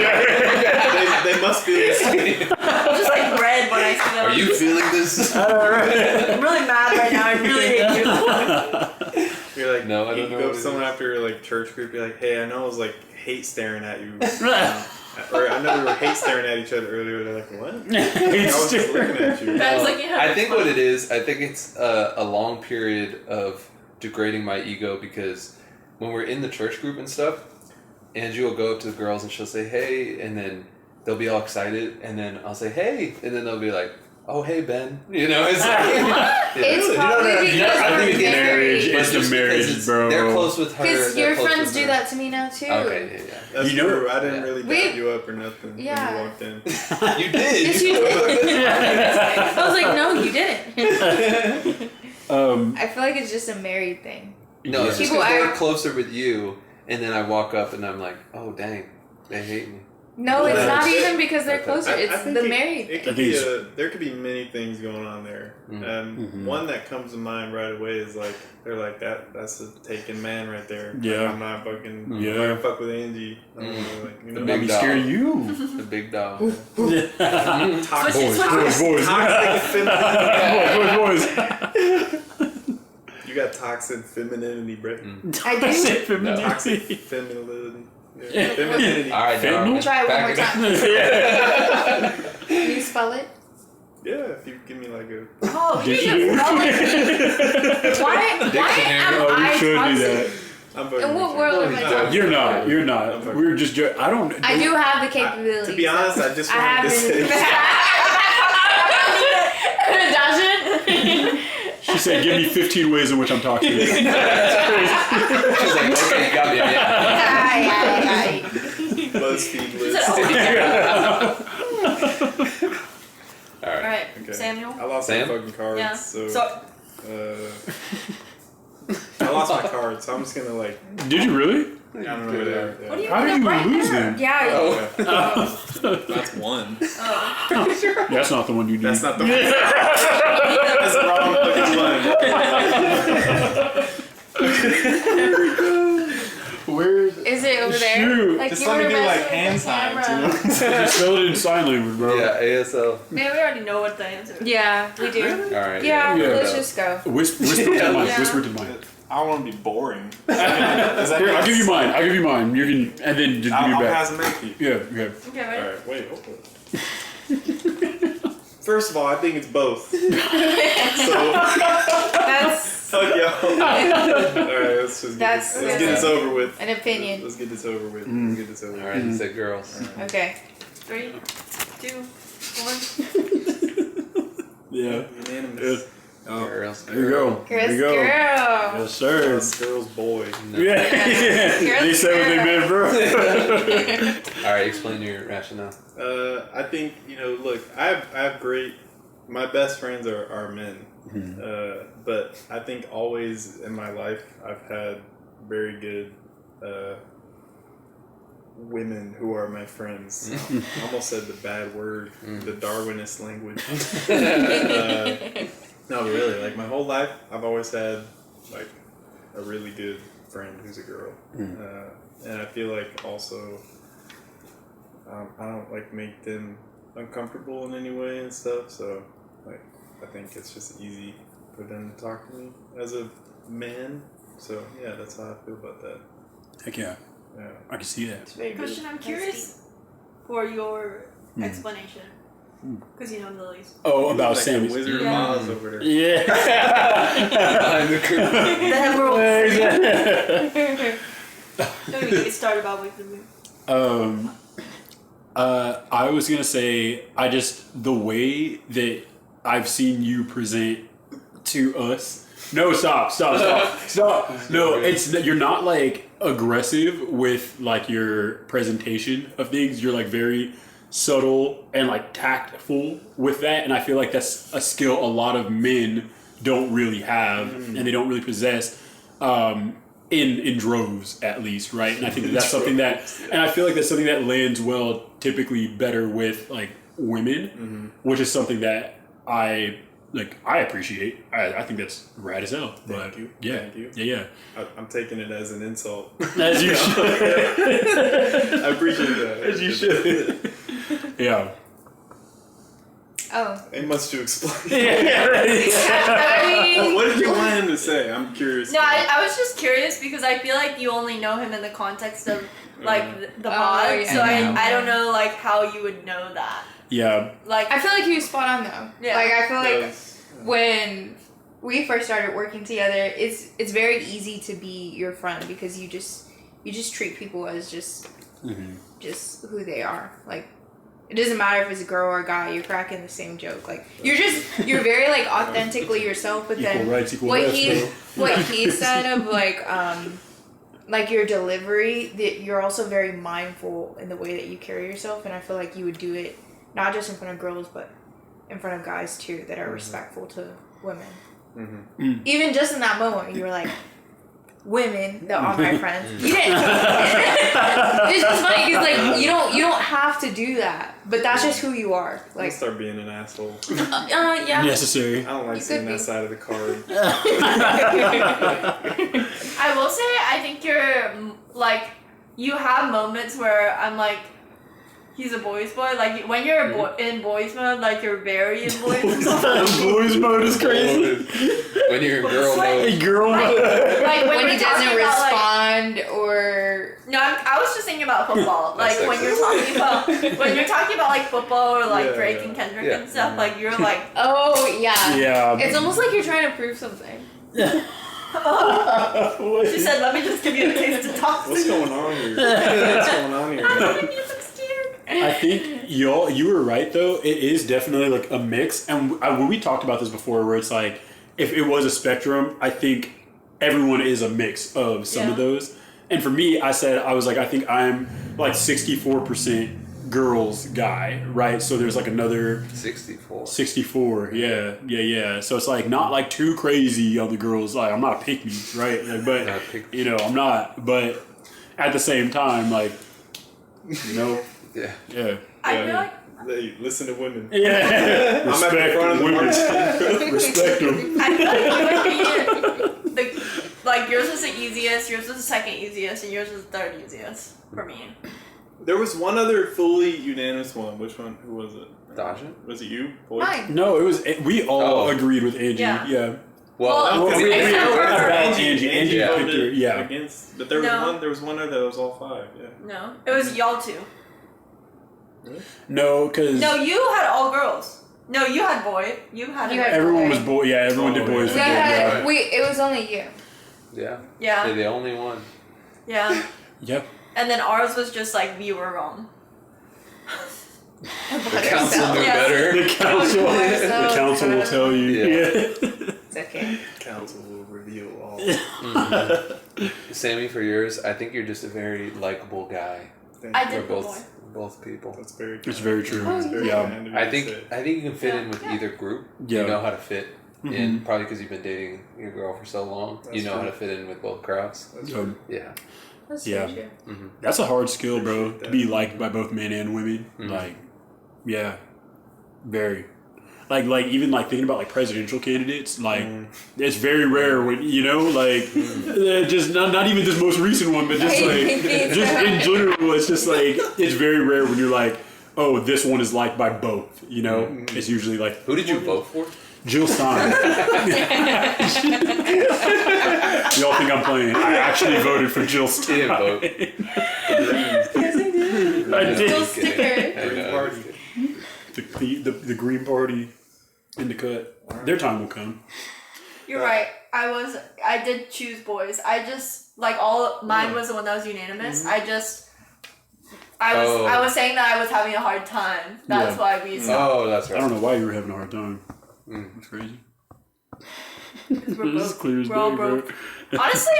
D: they must feel the same.
E: I'm just like red when I see them.
B: are you feeling this?
E: I'm really mad right now. I really hate you.
D: You're like,
B: No, I don't
D: you
B: know
D: go
B: what
D: up
B: it
D: to someone
B: is.
D: after like church group. You're like, hey, I know I was like hate staring at you. Or I know we were hate staring at each other earlier. They're like, what? I was just looking at you.
E: I was like, yeah.
B: I think what it is, I think it's a long period of degrading my ego because when we're in the church group and stuff, Angie will go up to the girls and she'll say, hey, and then they'll be all excited, and then I'll say, hey, and then they'll be like, oh, hey, Ben. You know, it's like,
C: It's
B: You know
C: probably
B: what I mean?
C: because
A: I think
C: we're
A: it's marriage.
C: married.
A: It's the
B: Just because
A: marriage,
B: it's-
A: bro.
B: They're close with her.
C: Because
B: they're
C: your
B: close
C: friends
B: with
C: do
B: her.
C: that to me now too.
B: Okay,
D: That's
A: You know-
D: true. I didn't
B: Yeah.
D: really
C: We-
D: dab you up or nothing when
C: Yeah.
D: you walked in.
B: You did.
C: Yes, you did.
E: I was like, no, you didn't.
C: I feel like it's just a married thing.
B: No, it's just
C: People
B: because they're
C: act-
B: closer with you, and then I walk up and I'm like, oh, dang, they hate me.
C: No, it's not
B: Yes.
C: even because they're closer.
D: I
C: It's
D: think
C: the married
D: It
C: thing.
D: could
A: I think
D: be
A: it's-
D: there could be many things going on there.
B: Mhm.
D: One that comes to mind right away is like they're like that's a taken man right there. Like,
A: Yeah.
D: I'm not fucking.
A: Yeah.
D: I'm not gonna fuck with Angie. I'm
B: Mm.
D: gonna, like, you
B: The
D: know,
B: big
A: Maybe
B: dog.
A: scare you.
B: The big dog.
D: toxic,
A: Boys, boys.
D: toxic femininity.
A: Boys.
D: You got toxic femininity, Brett.
C: I do.
D: Toxic femininity. Yeah. Femininity.
B: All right, now
A: Fentanyl?
C: Try it one
B: back
C: more
B: it up.
C: time. Can you spell it?
D: Yeah, if you give me like a.
E: Oh, he
A: Dictionary?
E: just felt like. Why
B: Dictionary.
E: am
A: Oh, we
E: I
A: should do
E: toxic?
A: that.
D: I'm fucking
C: In what
D: with
C: world
D: you.
C: am I
D: No,
C: talking?
A: You're not. You're
D: I'm
A: not.
D: fucking-
A: We're just. I don't.
C: I do have the capability.
D: To be honest, I just
C: I
D: wanted to
C: have
D: say.
C: been.
A: She said, "Give me 15 ways in which I'm toxic."
B: She's like, okay, you got me. Yeah.
D: BuzzFeed
E: He said,
D: list.
E: oh,
B: All right.
E: Alright,
D: Okay.
E: Samuel?
D: I lost
B: Sam?
D: my fucking cards,
E: Yeah.
D: so,
E: So,
D: I lost my cards, so I'm just gonna like
A: Did you really?
D: I don't know where they are.
E: what do you
A: How
E: mean
A: did
E: they're
A: you
E: right
A: lose
E: there?
A: them?
C: Yeah.
B: Oh.
D: That's one.
E: Oh.
A: That's not the one you need.
D: That's not the one. That's the wrong fucking one.
A: Where is it?
C: Is it over there?
A: Shoot.
C: Like
D: Just
C: you
D: let me
C: were
D: do like
C: messing with
D: hand
C: the
D: signs,
C: camera.
D: you know?
A: Just spell it in sign language, bro.
B: Yeah, ASL.
E: Man, we already know what the answer is.
C: Yeah, we do.
B: All right.
C: Yeah,
A: Yeah.
C: let's just go.
A: Whisper to mine.
E: Yeah.
A: Whisper to mine.
D: I don't want to be boring. Is that
A: Here, I'll give you mine. I'll give you mine. You can, and then just give
D: I'll
A: me back.
D: pass them back to you.
A: Yeah. Okay.
E: Okay, ready?
D: Alright, wait. First of all, I think it's both. So,
C: That's
D: fuck y'all. Alright, let's just
C: That's-
D: let's get this over with.
C: an opinion.
D: Let's get this over with. Let's get this over
B: All right, you said girls.
C: Okay.
E: 3, 2, 1.
A: Yeah.
D: Unanimous.
A: Oh,
B: Girls.
A: there you go.
C: Girls,
A: There you go.
C: girl.
A: Yes, sir.
D: Girls, boy.
A: Yeah. They said what they meant, bro.
B: All right, explain your rationale.
D: I think look, I have great. My best friends are men, but I think always in my life I've had very good women who are my friends. I almost said the bad word, the Darwinist language. No, really, like my whole life I've always had like a really good friend who's a girl, and I feel like also. I don't like make them uncomfortable in any way and stuff, so like I think it's just easy for them to talk to me as a man. So yeah, that's how I feel about that.
A: Heck yeah.
D: Yeah.
A: I can see that.
C: It's very
E: Christian,
C: deep.
E: I'm
C: That's
E: curious for your explanation. Because you know Lily's.
A: Oh, about
D: like
A: Sammy.
D: the Wizard of
E: Yeah.
D: Oz over there.
A: Yeah.
B: Behind the curtain.
E: The Emerald.
A: Exactly.
E: Don't even get started about Wicked Movie.
A: I was gonna say, the way that I've seen you present to us. No, stop. No, you're not like aggressive with like your presentation of things. You're like very subtle and like tactful with that, and I feel like that's a skill a lot of men don't really have and they don't really possess. In droves, at least, right? And I think that's something that, and I feel like that's something that lands well, typically better with like women, which is something that I appreciate. I think that's rad as hell.
D: Thank you.
A: Yeah,
D: Thank you.
A: yeah.
D: I'm taking it as an insult.
A: As you should.
D: I appreciate that.
A: As you should. Yeah.
C: Oh.
D: Ain't much to explain.
C: I mean,
D: What did you want him to say? I'm curious.
E: No, I was just curious because I feel like you only know him in the context of like the pod.
C: yeah.
E: So I don't know like how you would know that.
A: Yeah.
E: Like
C: I feel like he was spot on though.
E: Yeah.
C: Like I feel like
D: Yes.
C: when we first started working together, it's very easy to be your friend because you just treat people as just who they are. Like it doesn't matter if it's a girl or a guy, you're cracking the same joke. Like you're very like authentically yourself, but then
A: Equal rights, equal
C: what
A: lefts,
C: he
A: bro.
C: what he said of like your delivery, that you're also very mindful in the way that you carry yourself, and I feel like you would do it not just in front of girls but in front of guys too that are respectful to women. Even just in that moment you were like, women that are my friends. You didn't. It's just funny because like you don't have to do that, but that's just who you are.
D: I'll
C: Like,
D: start being an asshole.
E: yeah.
A: Necessary.
D: I don't like
C: You
D: seeing
C: could
D: that
C: be.
D: side of the card.
E: I will say I think you're like you have moments where I'm like he's a boys boy. Like when you're in boys mode, like you're very in boys mode.
A: Boys mode is crazy.
B: When you're in girl
E: Like-
B: mode.
A: Hey, girl.
E: Like
C: when
E: we're
C: he
E: talking
C: doesn't
E: about, like,
C: respond or
E: no, I was just thinking about football. Like
B: That's
E: when you're talking about like football or like
D: Yeah,
E: Drake
D: yeah.
E: and Kendrick
B: Yeah.
E: and stuff. Like you're like
C: oh yeah.
A: Yeah.
C: It's almost like you're trying to prove something.
E: she said, "Let me just give you a taste of toxic."
D: What's going on here? What's going on here?
E: I don't think you're so scared.
A: I think you were right though. It is definitely like a mix, and when we talked about this before, where it's like if it was a spectrum, I think everyone is a mix of some of
E: Yeah.
A: those. And for me, I was like, I think I'm like 64% girls guy, right? So there's like another
B: 64.
A: 64, yeah. So it's like not like too crazy on the girls. Like I'm not a pick me, right? Like, but
B: Not a pick-me.
A: you know, I'm not. But at the same time, like you know,
B: Yeah.
A: yeah.
E: I feel like
D: Hey, listen to women.
A: Yeah.
D: I'm at the front of the
A: women.
D: market.
A: Respect them.
E: I feel like you would be like yours was the easiest, yours was the second easiest, and yours was the third easiest for me.
D: There was one other fully unanimous one. Which one? Who was it?
B: Dajin?
D: Was it you? Boy?
C: Mine.
A: No, it was. We all
B: Oh.
A: agreed with Angie.
E: Yeah.
A: Yeah.
B: Well,
E: Well,
A: Well, we
E: it's
A: agreed
E: not
A: about
E: perfect.
A: Angie. Angie
B: Yeah.
A: picked her. Yeah.
D: Against, but there was
E: No.
D: one. There was one other that was all five. Yeah.
E: No, it was y'all two.
A: No, because
E: No, you had all girls. No, you had boy. You had.
C: You
E: a-
C: had-
A: everyone was boy. Yeah, everyone did
D: Oh,
A: boys.
D: yeah.
A: for
C: We
A: boys,
C: had
A: yeah.
C: it was only you.
B: yeah.
E: Yeah,
B: They're the only one.
E: yeah.
A: Yep.
E: And then ours was just like we were wrong.
B: The council knew
E: Yeah.
B: better.
A: The council. The council will tell you.
B: Yeah.
A: Yeah.
C: It's okay.
D: Council will reveal all.
B: Sammy, for yours, I think you're just a very likable guy.
D: Thank
E: I
D: you.
E: did
B: For
E: boy.
B: both people.
D: That's very.
A: It's very true.
C: Oh,
D: That's very
A: Yeah.
D: kind of you
B: I
D: to
B: think
D: say.
B: you can fit in with
E: Yeah.
B: either group.
A: Yeah.
B: You know how to fit in,
A: Mhm.
B: probably because you've been dating your girl for so long.
D: That's
B: you know how
D: true.
B: to fit in with both crowds.
D: That's
A: Um,
B: Yeah.
C: That's
A: Yeah.
C: so true.
A: That's a hard skill, bro. To be liked by both men and women.
B: Mhm.
A: Like, yeah, very. Like even like thinking about like presidential candidates, like it's very rare when just not even this most recent one, but just like just in general, it's just like it's very rare when you're like, oh, this one is liked by both. You know, it's usually like
B: Who did you vote for?
A: Jill Stein. Y'all think I'm playing? I actually voted for Jill
B: He
A: Stein.
B: didn't vote.
C: Yes, I did.
A: I
B: No,
A: did.
B: I'm
C: Sticker.
B: kidding. I know, I'm
D: Party.
B: kidding.
A: The the Green Party in the cut. Their time will come.
E: You're right. I did choose boys. I just mine was the one that was unanimous. I was saying that I was having a hard time. That's why we said.
B: Oh, that's right.
A: I don't know why you were having a hard time. That's crazy.
E: We're
A: This is clear as
E: we're all
A: day, bro.
E: broke. Honestly,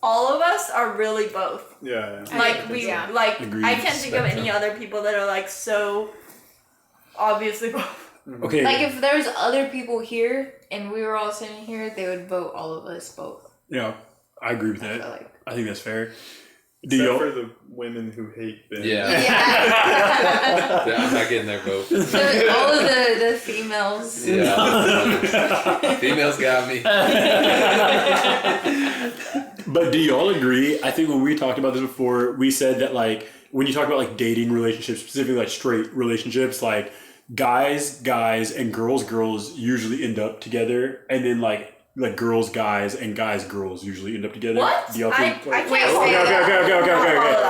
E: all of us are really both.
D: Yeah.
E: Like we like
A: Agreed.
E: I can't think of any other people that are like so obviously both.
A: Okay.
C: Like if there's other people here and we were all sitting here, they would vote all of us both.
A: Yeah, I agree with
C: I
A: that.
C: feel like.
A: I think that's fair.
D: Except for the women who hate Ben.
B: Yeah.
C: Yeah.
B: I'm not getting their vote.
C: All of the females.
B: Yeah. Females got me.
A: But do y'all agree? I think when we talked about this before, we said that like when you talk about like dating relationships, specifically like straight relationships, like guys, and girls usually end up together, and then like girls, guys, and guys, girls usually end up together.
E: What?
A: Do y'all
E: I
A: think?
E: can't
C: Wait,
E: say
C: okay,
E: that.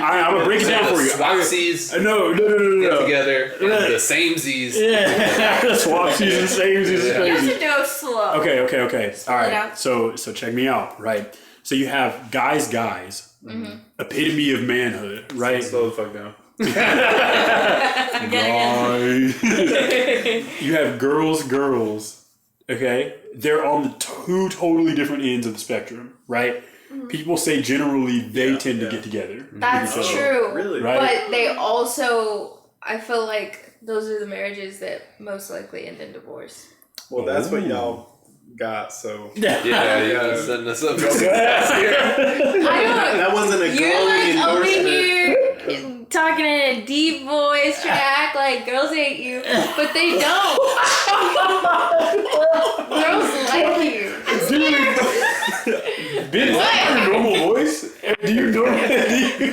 A: I'm gonna break it down for you.
B: Swapsies
A: No.
B: get together. And the same Z's.
A: Yeah, swap season, same season,
E: You have
A: crazy.
E: to go slow.
A: Okay. All
E: it
A: right.
E: out.
A: So check me out. Right. So you have guys, epitome of manhood. Right.
D: Slow the fuck down.
E: Again.
A: You have girls. Okay, they're on the two totally different ends of the spectrum. Right. People say generally they tend to get together.
C: That's
A: So-
C: true.
D: Really?
A: Right.
C: But they also, I feel like those are the marriages that most likely end in divorce.
D: Well, that's what
A: Ooh.
D: y'all got, so.
B: Yeah, yeah. Send us up.
C: I don't.
D: That wasn't a
C: You're
D: glowing
C: like over
D: endorsement.
C: here talking in a deep voice, trying to act like girls hate you, but they don't. Girls like you.
A: Ben, is that your normal voice? Do you normally?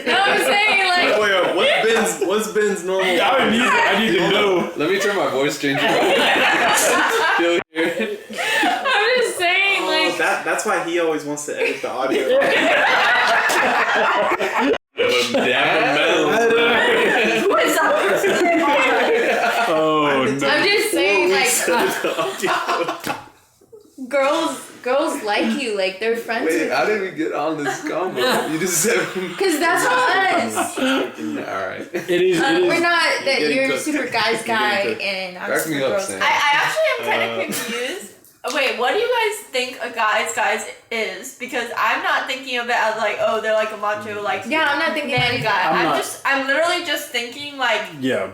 C: No, I'm saying like.
D: Wait, what's Ben's normal?
A: I need to know.
B: Let me turn my voice changer on. Still hear it.
C: I'm just saying like.
D: That's why he always wants to edit the audio.
E: What is that?
A: Oh no.
C: I'm just saying like. Girls like you, like they're friends
B: Wait,
C: with
B: how
C: you.
B: did we get on this combo? You just said.
C: Cause that's us.
B: Alright.
A: It is.
C: We're not that
D: getting
C: you're
D: cooked.
C: super guys guy
D: getting cooked.
C: and I'm
B: Crack
C: super
B: me up,
C: girls
B: Sam.
C: guy.
E: I actually am kind of confused. Wait, what do you guys think a guy's is? Because I'm not thinking of it as like, oh, they're like a macho like
C: Yeah, I'm not thinking
E: man
C: that
E: guy.
C: guy.
E: I'm literally just thinking like,
A: Yeah.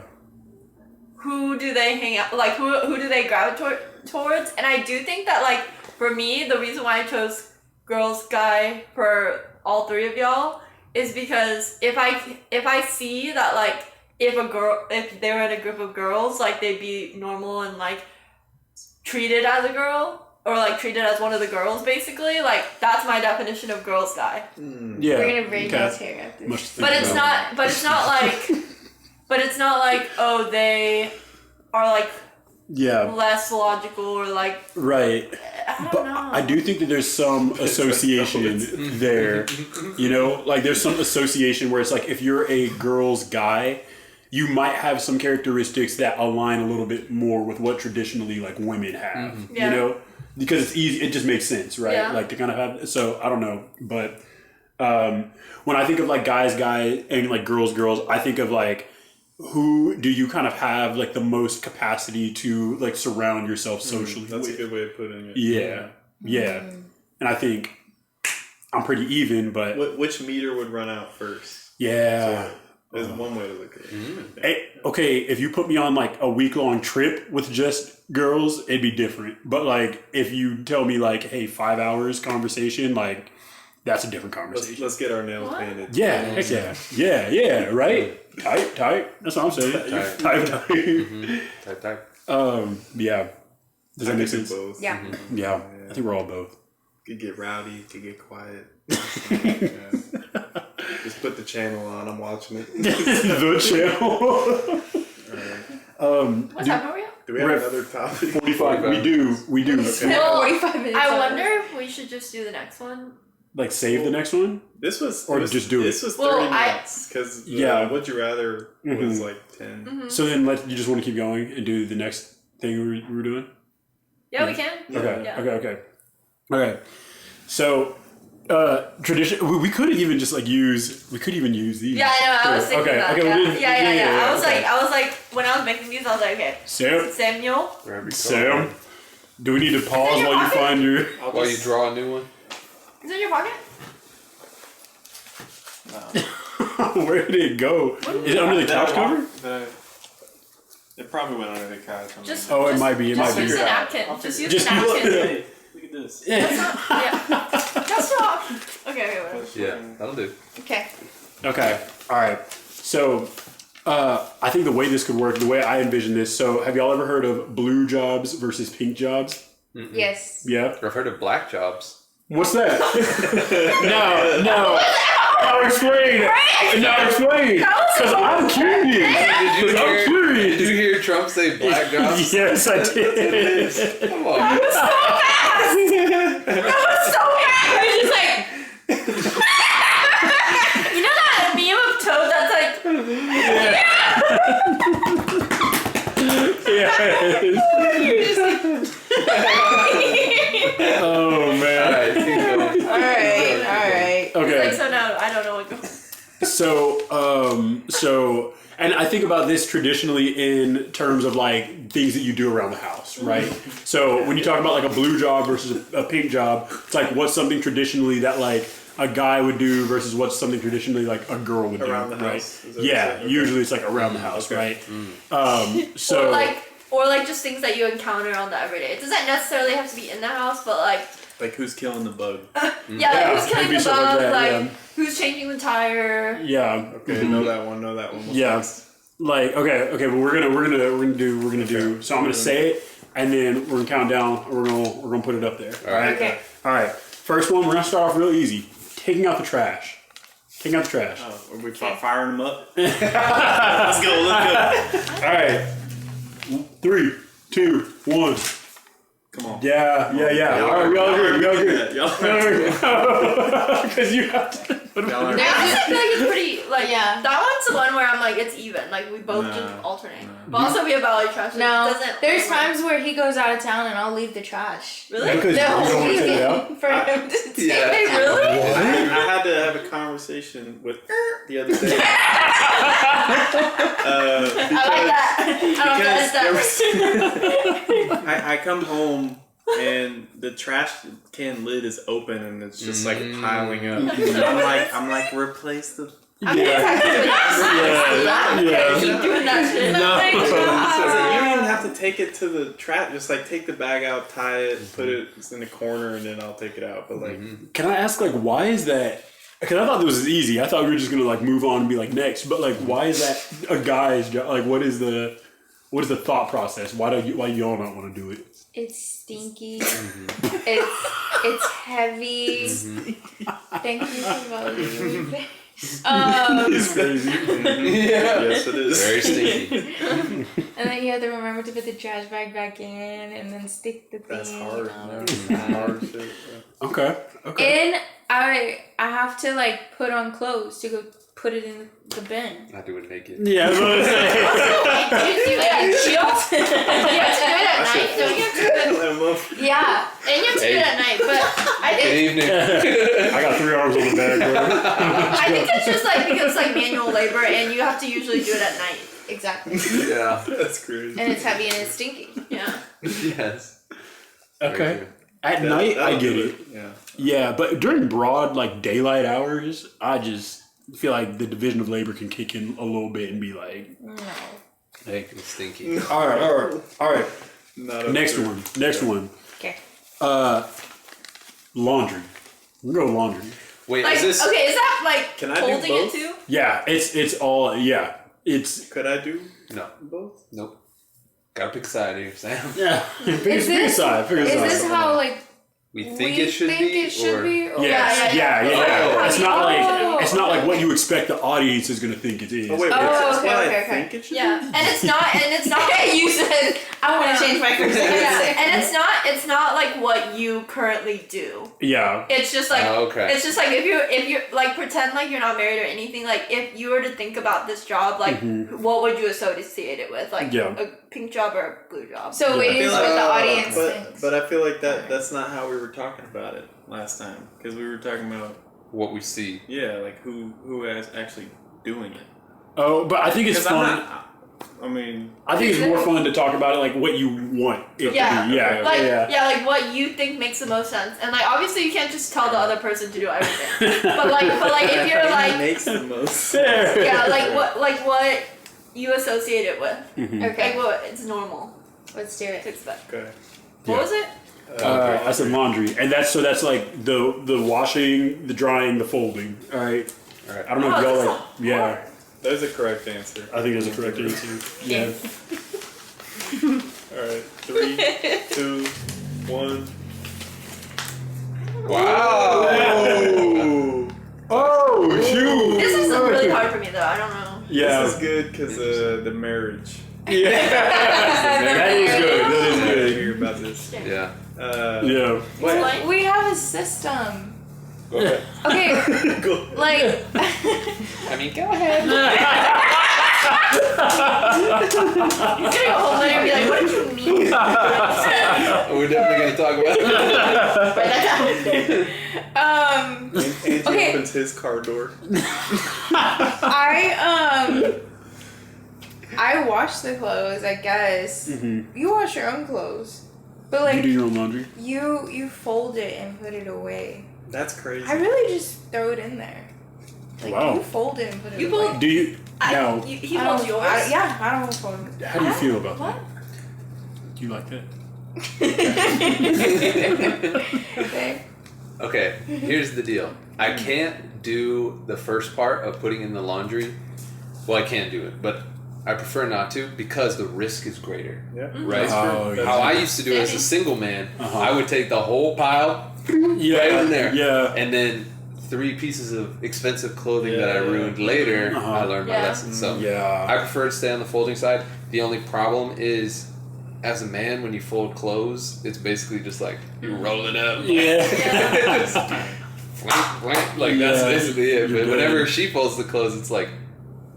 E: who do they hang out like who do they gravitate towards? And I do think that like for me, the reason why I chose girls guy for all three of y'all is because if I see that like if they were in a group of girls, like they'd be normal and like treated as a girl or like treated as one of the girls basically, like that's my definition of girls guy.
A: Yeah.
C: We're gonna braid
A: okay.
C: his hair after
A: Much
C: this.
A: to think
E: But it's
A: about.
E: not like oh they are like
A: Yeah.
E: less logical or like
A: Right.
E: I don't
A: But
E: know.
A: I do think that there's some association there. You know, like there's some association where it's like if you're a girl's guy, you might have some characteristics that align a little bit more with what traditionally like women have.
E: Yeah.
A: You know, because it's easy. It just makes sense, right?
E: Yeah.
A: Like to kind of have. So I don't know, but when I think of like guys, and like girls, I think of like who do you kind of have like the most capacity to like surround yourself socially
D: That's
A: with?
D: a good way of putting it.
A: Yeah. And I think I'm pretty even, but
D: Which meter would run out first?
A: yeah.
D: There's one way to look at it.
A: Hey, okay, if you put me on like a week-long trip with just girls, it'd be different. But like if you tell me like, hey, 5 hours conversation, like that's a different conversation.
D: Let's get our nails painted.
A: Yeah, heck yeah, right? Tight. That's what I'm saying. Tight.
B: Type.
A: Yeah. Does that make sense?
D: Both.
C: Yeah.
A: Yeah, I think we're all both.
D: Could get rowdy, could get quiet. Just put the channel on. I'm watching it.
A: The channel.
E: What time are we on?
D: Do we have
A: We're at
D: another topic?
A: 45. We do.
E: Well,
C: 45 minutes.
E: I
C: on.
E: wonder if we should just do the next one
A: like save the next one?
D: This was
A: Or just do it.
D: This was 30 minutes because Would You Rather was like 10.
E: Mm-hmm.
A: So then you just want to keep going and do the next thing we were doing?
E: Yeah, we can.
A: Okay.
E: Yeah.
A: Okay. So tradition. We could even just use these.
E: Yeah, I know. I was thinking that.
A: Okay.
E: Yeah. I was like, when I was making these, I was like, okay. Samuel.
A: Sam. Do we need to pause while you find your?
B: While you draw a new one.
E: Is it in your pocket?
A: Where did it go? Is it under the couch cover?
D: It probably went under the couch.
A: It might be.
E: Just use a napkin. Just use a napkin.
D: Hey, look at this.
E: That's not. Okay, whatever.
B: Yeah, that'll do.
C: Okay.
A: Okay. All right. So, I think the way this could work, the way I envision this. So, have y'all ever heard of blue jobs versus pink jobs?
B: Mm-mm.
C: Yes.
A: Yeah.
B: I've heard of black jobs.
A: What's that? No. Now explain. Because I'm curious.
B: Did you hear Trump say black jobs?
A: Yes, I did.
B: Come on.
E: That was so bad. It was just like. You know that meme of Toad that's like.
A: Oh man.
B: All right.
A: Okay.
E: Like, so now I don't know what goes.
A: So, and I think about this traditionally in terms of like things that you do around the house, right? So when you talk about like a blue job versus a pink job, it's like what's something traditionally that like a guy would do versus what's something traditionally like a girl would do,
D: Around the
A: right?
D: house.
A: Yeah, usually it's like around the house, right? So
E: Or like just things that you encounter on the everyday. It doesn't necessarily have to be in the house, but
D: like who's killing the bug?
E: who's killing
A: maybe
E: the
A: something
E: bug,
A: like that,
E: who's changing the tire.
A: yeah,
D: Okay, know that one. What's
A: yeah.
D: next?
A: Like okay, but we're gonna do. So I'm gonna say it, and then we're gonna count down. And we're gonna put it up there.
B: All right.
C: Okay.
A: All right. First one, we're gonna start off real easy. Taking out the trash. Taking out the trash.
D: Oh, are we firing them up? Let's go.
A: All right. 3, 2, 1.
D: Come on.
A: Yeah. All right, we all agree.
D: Y'all
A: Because you have to put them
D: Y'all are-
A: in.
E: I feel like it's pretty
C: Yeah.
E: That one's the one where I'm like it's even. Like we both just alternate. But also we have valley trash. So
C: No,
E: it doesn't
C: there's times where he goes out of town and I'll leave the trash.
E: Really?
A: Because you don't want to take it out?
C: For him to take
B: Yeah.
C: it.
E: Really?
D: I had to have a conversation with the other day.
E: I like that. I don't
D: because I come home and the trash can lid is open and it's just like piling up. I'm like replace the.
E: I'm keep doing that shit.
A: No.
D: You don't even have to take it to the trash. Just like take the bag out, tie it, put it in the corner, and then I'll take it out. But like,
A: Can I ask, like, why is that? Because I thought this was easy. I thought we were just gonna like move on and be like next. But like, why is that a guy's job? Like, what is the thought process? Why y'all not want to do it?
C: It's stinky. It's heavy. Thank you for voting.
A: It's crazy.
D: yes, it is.
B: Very stinky.
C: And then you have to remember to put the trash bag back in and then stick the thing.
D: That's hard.
C: on.
D: Hard shit.
A: Okay.
C: And I have to like put on clothes to go put it in the bin.
B: I do it naked.
A: Yeah. That's what I'm saying.
E: You do it at shield? You have to do it at night. So you have to do it.
C: Yeah.
E: And you have to do it at night. But I
B: Good
E: think
B: evening.
A: I got 3 arms on the bag, bro.
E: I think it's just like because it's like manual labor and you have to usually do it at night.
C: Exactly.
B: Yeah.
D: That's crazy.
C: And it's heavy and it's stinky.
E: Yeah.
B: Yes.
A: Okay. At night, I get it.
D: Yeah.
A: Yeah, but during broad like daylight hours, I just feel like the division of labor can kick in a little bit and be like,
C: No.
B: Hey, it's stinky.
A: all right.
D: Not up
A: Next
D: to-
A: one.
C: Okay.
A: Laundry. We go laundry.
B: Wait,
E: Like
B: is this?
E: okay, is that like
D: Can I do
E: holding it
D: both?
E: too?
A: Yeah, it's all it's
D: Could I do
B: No.
D: both?
B: Nope. Gotta pick a side here, Sam.
A: yeah. Pick
C: Is
A: a side. Pick a
C: Is
A: side.
C: this how like
B: we think it should be, or
A: Yes.
E: Yeah.
A: It's not like it's not like what you expect the audience is gonna think it is.
D: Oh wait,
C: Oh,
D: that's
C: okay,
D: what
C: okay,
D: I
C: okay.
D: think it should
E: Yeah, and it's not.
C: You said I want to change my first answer.
E: Yeah, and it's not like what you currently do.
A: Yeah.
E: It's just like
B: okay.
E: it's just like if you like pretend like you're not married or anything. Like if you were to think about this job, like what would you associate it with? Like
A: Yeah.
E: a pink job or a blue job?
C: So
A: Yeah.
C: it is
D: I
C: what
D: feel
C: the
D: like-
C: audience thinks.
D: But I feel like that's not how we were talking about it last time, because we were talking about
B: what we see.
D: like who is actually doing it.
A: Oh, but I think it's
D: 'Cause
A: fun.
D: I mean,
A: I think it's more fun to talk about it like what you want it
E: Yeah.
A: to be. Yeah.
E: Like
A: yeah.
E: like what you think makes the most sense, and like obviously you can't just tell the other person to do everything. but like if you're
D: it
E: like
D: makes the most.
E: yeah, like what you associate it with,
C: Okay,
E: like what it's normal
C: let's do
E: to
C: it.
E: expect.
D: Okay.
E: What was it?
A: I said laundry, and that's like the washing, the drying, the folding. All right.
B: All right.
A: I don't know if
E: Oh,
A: y'all
E: that's
A: like.
E: so
A: Yeah.
E: hard.
D: There's a correct answer.
A: I think there's a correct answer. Yeah.
D: All right, 3, 2, 1.
B: Wow.
D: Oh,
A: Oh shoot!
E: This is really hard for me though. I don't know.
A: Yeah.
D: this is good because the marriage.
A: Yeah. That is good. That is
D: I
A: good.
D: hear about this.
B: Yeah.
A: Yeah.
E: Explain.
C: We have a system.
B: Go ahead.
C: Okay,
D: Go.
C: like
B: I mean, go ahead.
E: He's gonna go home later and be like, what did you mean?
B: We're definitely gonna talk about it.
E: Write that down.
D: Angie
C: Okay.
D: opens his car door.
C: I wash the clothes, I guess. You wash your own clothes. But
A: You
C: like
A: do your own laundry.
C: you fold it and put it away.
D: That's crazy.
C: I really just throw it in there. Like
A: Wow.
C: you fold it and put it
E: You
C: away.
E: fold-
A: Do you now?
E: He
C: I
E: holds
C: don't-
E: yours.
C: yeah, I don't fold it.
A: How do you feel about
E: What?
A: that? Do you like that?
C: Okay.
B: Okay, here's the deal. I can't do the first part of putting in the laundry. Well, I can do it, but I prefer not to because the risk is greater.
D: Yeah.
B: Right?
A: Oh, yeah.
B: How I used to do it as a single man,
A: Uh-huh.
B: I would take the whole pile
A: Yeah.
B: right in there.
A: Yeah.
B: And then 3 pieces of expensive clothing that I ruined later,
A: Uh-huh.
B: I learned my
E: Yeah.
B: lesson. So
A: Yeah.
B: I prefer to stay on the folding side. The only problem is, as a man, when you fold clothes, it's basically just like you roll it up.
A: Yeah.
B: Just flank, flank, like that's
A: Yeah.
B: basically it.
A: You're
B: But whenever
A: done.
B: she folds the clothes, it's like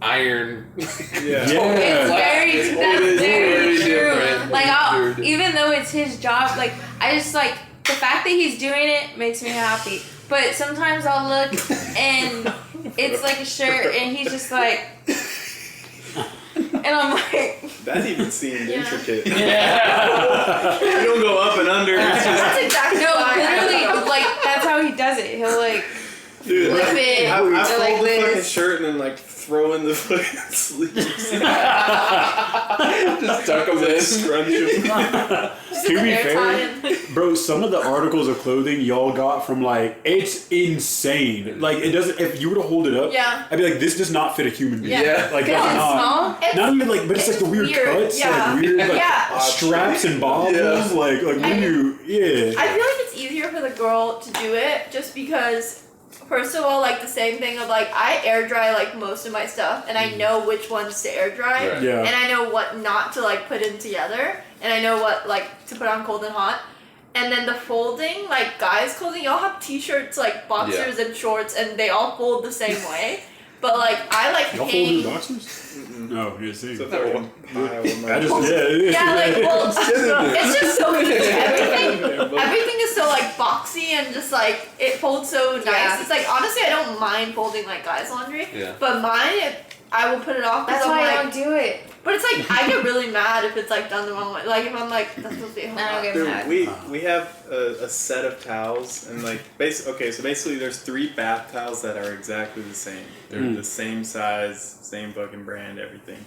B: iron.
D: Yeah.
C: It's
A: Yeah.
C: very,
B: It
C: that's
B: is
C: very
B: very
C: true.
B: different.
C: Like,
B: Very different.
C: even though it's his job, like, I just, like, the fact that he's doing it makes me happy. But sometimes I'll look and it's like a shirt and he's just like, and I'm like,
D: That even seemed
E: Yeah.
D: intricate.
A: Yeah.
D: You don't go up and under. It's just,
E: That's exactly
C: no,
E: why I
C: literally,
E: don't know.
C: like, that's how he does it. He'll, like,
D: dude,
C: flip it,
D: I
C: or
D: fold
C: like
D: the fucking
C: this.
D: shirt and then like throw in the fucking sleeves.
B: Just tuck them
D: Like,
B: in.
D: scrunch them.
A: To be
E: Hair
A: fair,
E: tie-in.
A: bro, some of the articles of clothing y'all got from like it's insane. Like it doesn't. If you were to hold it up,
E: Yeah.
A: I'd be like, this does not fit a human being.
B: Yeah.
A: Like
C: Is
A: that's
C: it
A: not.
C: small?
E: It's-
A: Not even like, but it's like the weird
E: weird,
A: cuts,
E: yeah.
A: like weird like
E: Yeah.
A: straps and bobbles,
B: Yeah.
A: like when you, yeah.
E: I feel like it's easier for the girl to do it just because, first of all, like the same thing of like I air dry like most of my stuff and I know which ones to air dry
B: Right.
A: Yeah.
E: and I know what not to like put in together and I know what like to put on cold and hot. And then the folding, like guys' clothing, y'all have t-shirts like boxers and shorts and they all fold the same way. But like I like
A: Y'all fold
E: hang.
A: your boxers? No, yeah, see.
D: It's a fucking pile of my
A: I just, yeah.
E: Yeah, like well, it's just so everything.
D: Yeah, but-
E: Everything is so like boxy and just like it folds so nice.
C: Yeah.
E: It's like honestly, I don't mind folding like guys' laundry,
B: Yeah.
E: but mine, I will put it off.
C: That's
E: I'm
C: why I
E: like,
C: don't do it.
E: but it's like I get really mad if it's like done the wrong way. Like if I'm like that's supposed to be hung
C: I don't
E: up.
C: get
D: Dude,
C: mad.
D: we have a set of towels and like okay, so basically there's 3 bath towels that are exactly the same. They're the same size, same fucking brand, everything.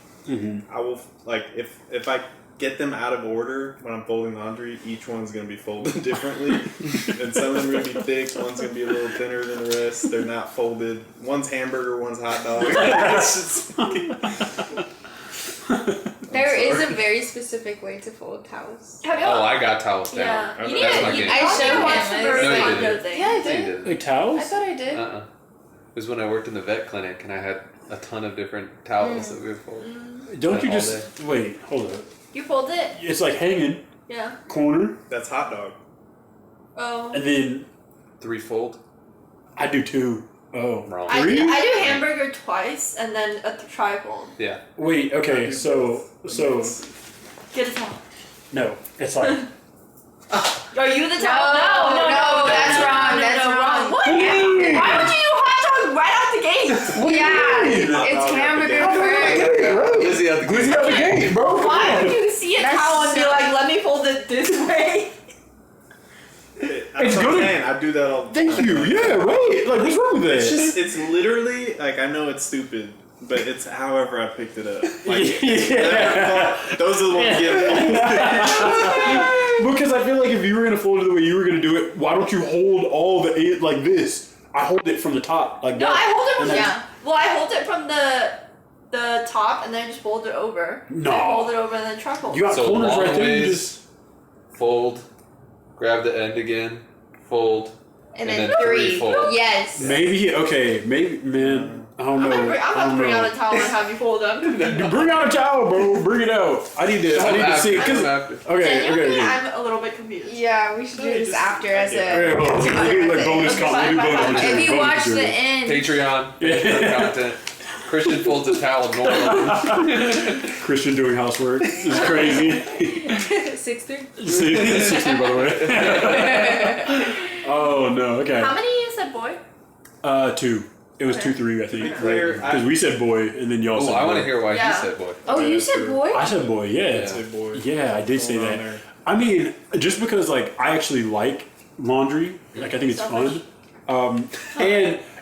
D: I will like if I get them out of order when I'm folding laundry, each one's gonna be folded differently, and some of them are gonna be thick, one's gonna be a little thinner than the rest. They're not folded. One's hamburger, one's hot dog. It's just-
C: There is a very specific way to fold towels.
E: Have you?
B: Oh, I got towels down.
E: Yeah.
D: I
E: You
D: know.
E: need
B: That's
E: to.
B: my
E: You,
B: game.
E: I
C: I
E: showed
C: showed
E: watch
C: him.
E: the Bird
B: No, you
E: Condo
B: didn't.
E: thing.
C: Yeah, I
B: No, you
C: did.
B: didn't.
A: Like towels?
C: I thought I did.
B: It was when I worked in the vet clinic and I had a ton of different towels that we would fold.
A: Don't you
B: all
A: just wait? Hold up.
E: You fold it?
A: It's like hanging
E: Yeah.
A: corner,
D: That's hot dog.
E: Oh.
A: and then
B: 3 fold?
A: I do 2. Oh,
B: Wrong.
E: I
A: Three?
E: do hamburger twice and then a trifold.
B: Yeah.
A: wait. Okay, so
E: Get a towel.
A: no, it's like
E: Are you the towel?
C: No, that's wrong. That's wrong.
E: What? Why would you do hot dog right out the gate?
C: Yeah, it's hamburger first.
B: Glizzy out the
A: Glizzy out the gate, bro.
E: Why would you see a
C: That's
E: towel and be
C: so-
E: like, let me fold it this way?
D: That's
A: It's
D: what I'm
A: good.
D: saying. I do that all the time.
A: Thank you. Yeah, right. Like, what's wrong with
D: It's
A: that?
D: just, it's literally, like, I know it's stupid, but it's however I picked it up. Like,
A: Yeah.
D: those are the ones getting
A: Because I feel like if you were gonna fold it the way you were gonna do it, why don't you hold all the eight like this? I hold it from the top like
E: No,
A: that.
E: I hold it from
A: And then-
C: Yeah.
E: Well, I hold it from the top and then just fold it over.
A: No.
E: I fold it over and then trifold.
A: You got
B: So
A: corners
B: long
A: right there. You
B: ways.
A: just
B: Fold. Grab the end again. Fold.
C: And
B: And
C: then
B: then 3
C: 3.
B: fold.
C: Yes.
A: maybe man. I don't
E: I'm
A: know.
E: about
A: I
E: to
A: don't
E: bring out
A: know.
E: a towel and have you fold them.
A: You bring out a towel, bro. Bring it out. I need to see. Cause
B: After.
A: okay.
E: I'm a little bit confused.
C: Yeah, we should do this after as a.
A: Okay, well, we do like bonus content. We do bonus content.
C: If you
A: bonus
C: watch the
A: material.
C: end,
B: Patreon. Patreon content. Christian folds a towel normally.
A: Christian doing housework is crazy.
C: 6'3".
A: 60 by the way. Oh no. Okay.
E: How many you said boy?
A: 2. It was 2-3, I think.
D: To be clear,
A: Because we said boy, and then y'all
B: Oh,
A: said
B: I
A: boy.
B: want to hear why
E: Yeah.
B: he said boy.
C: Oh, you
D: Yeah,
C: said
D: true.
C: boy?
A: I said boy. Yeah.
D: Say boy.
A: Yeah, I did say
D: Going on
A: that.
D: there.
A: I mean, just because like I actually like laundry, like I think it's
E: Selfish.
A: fun,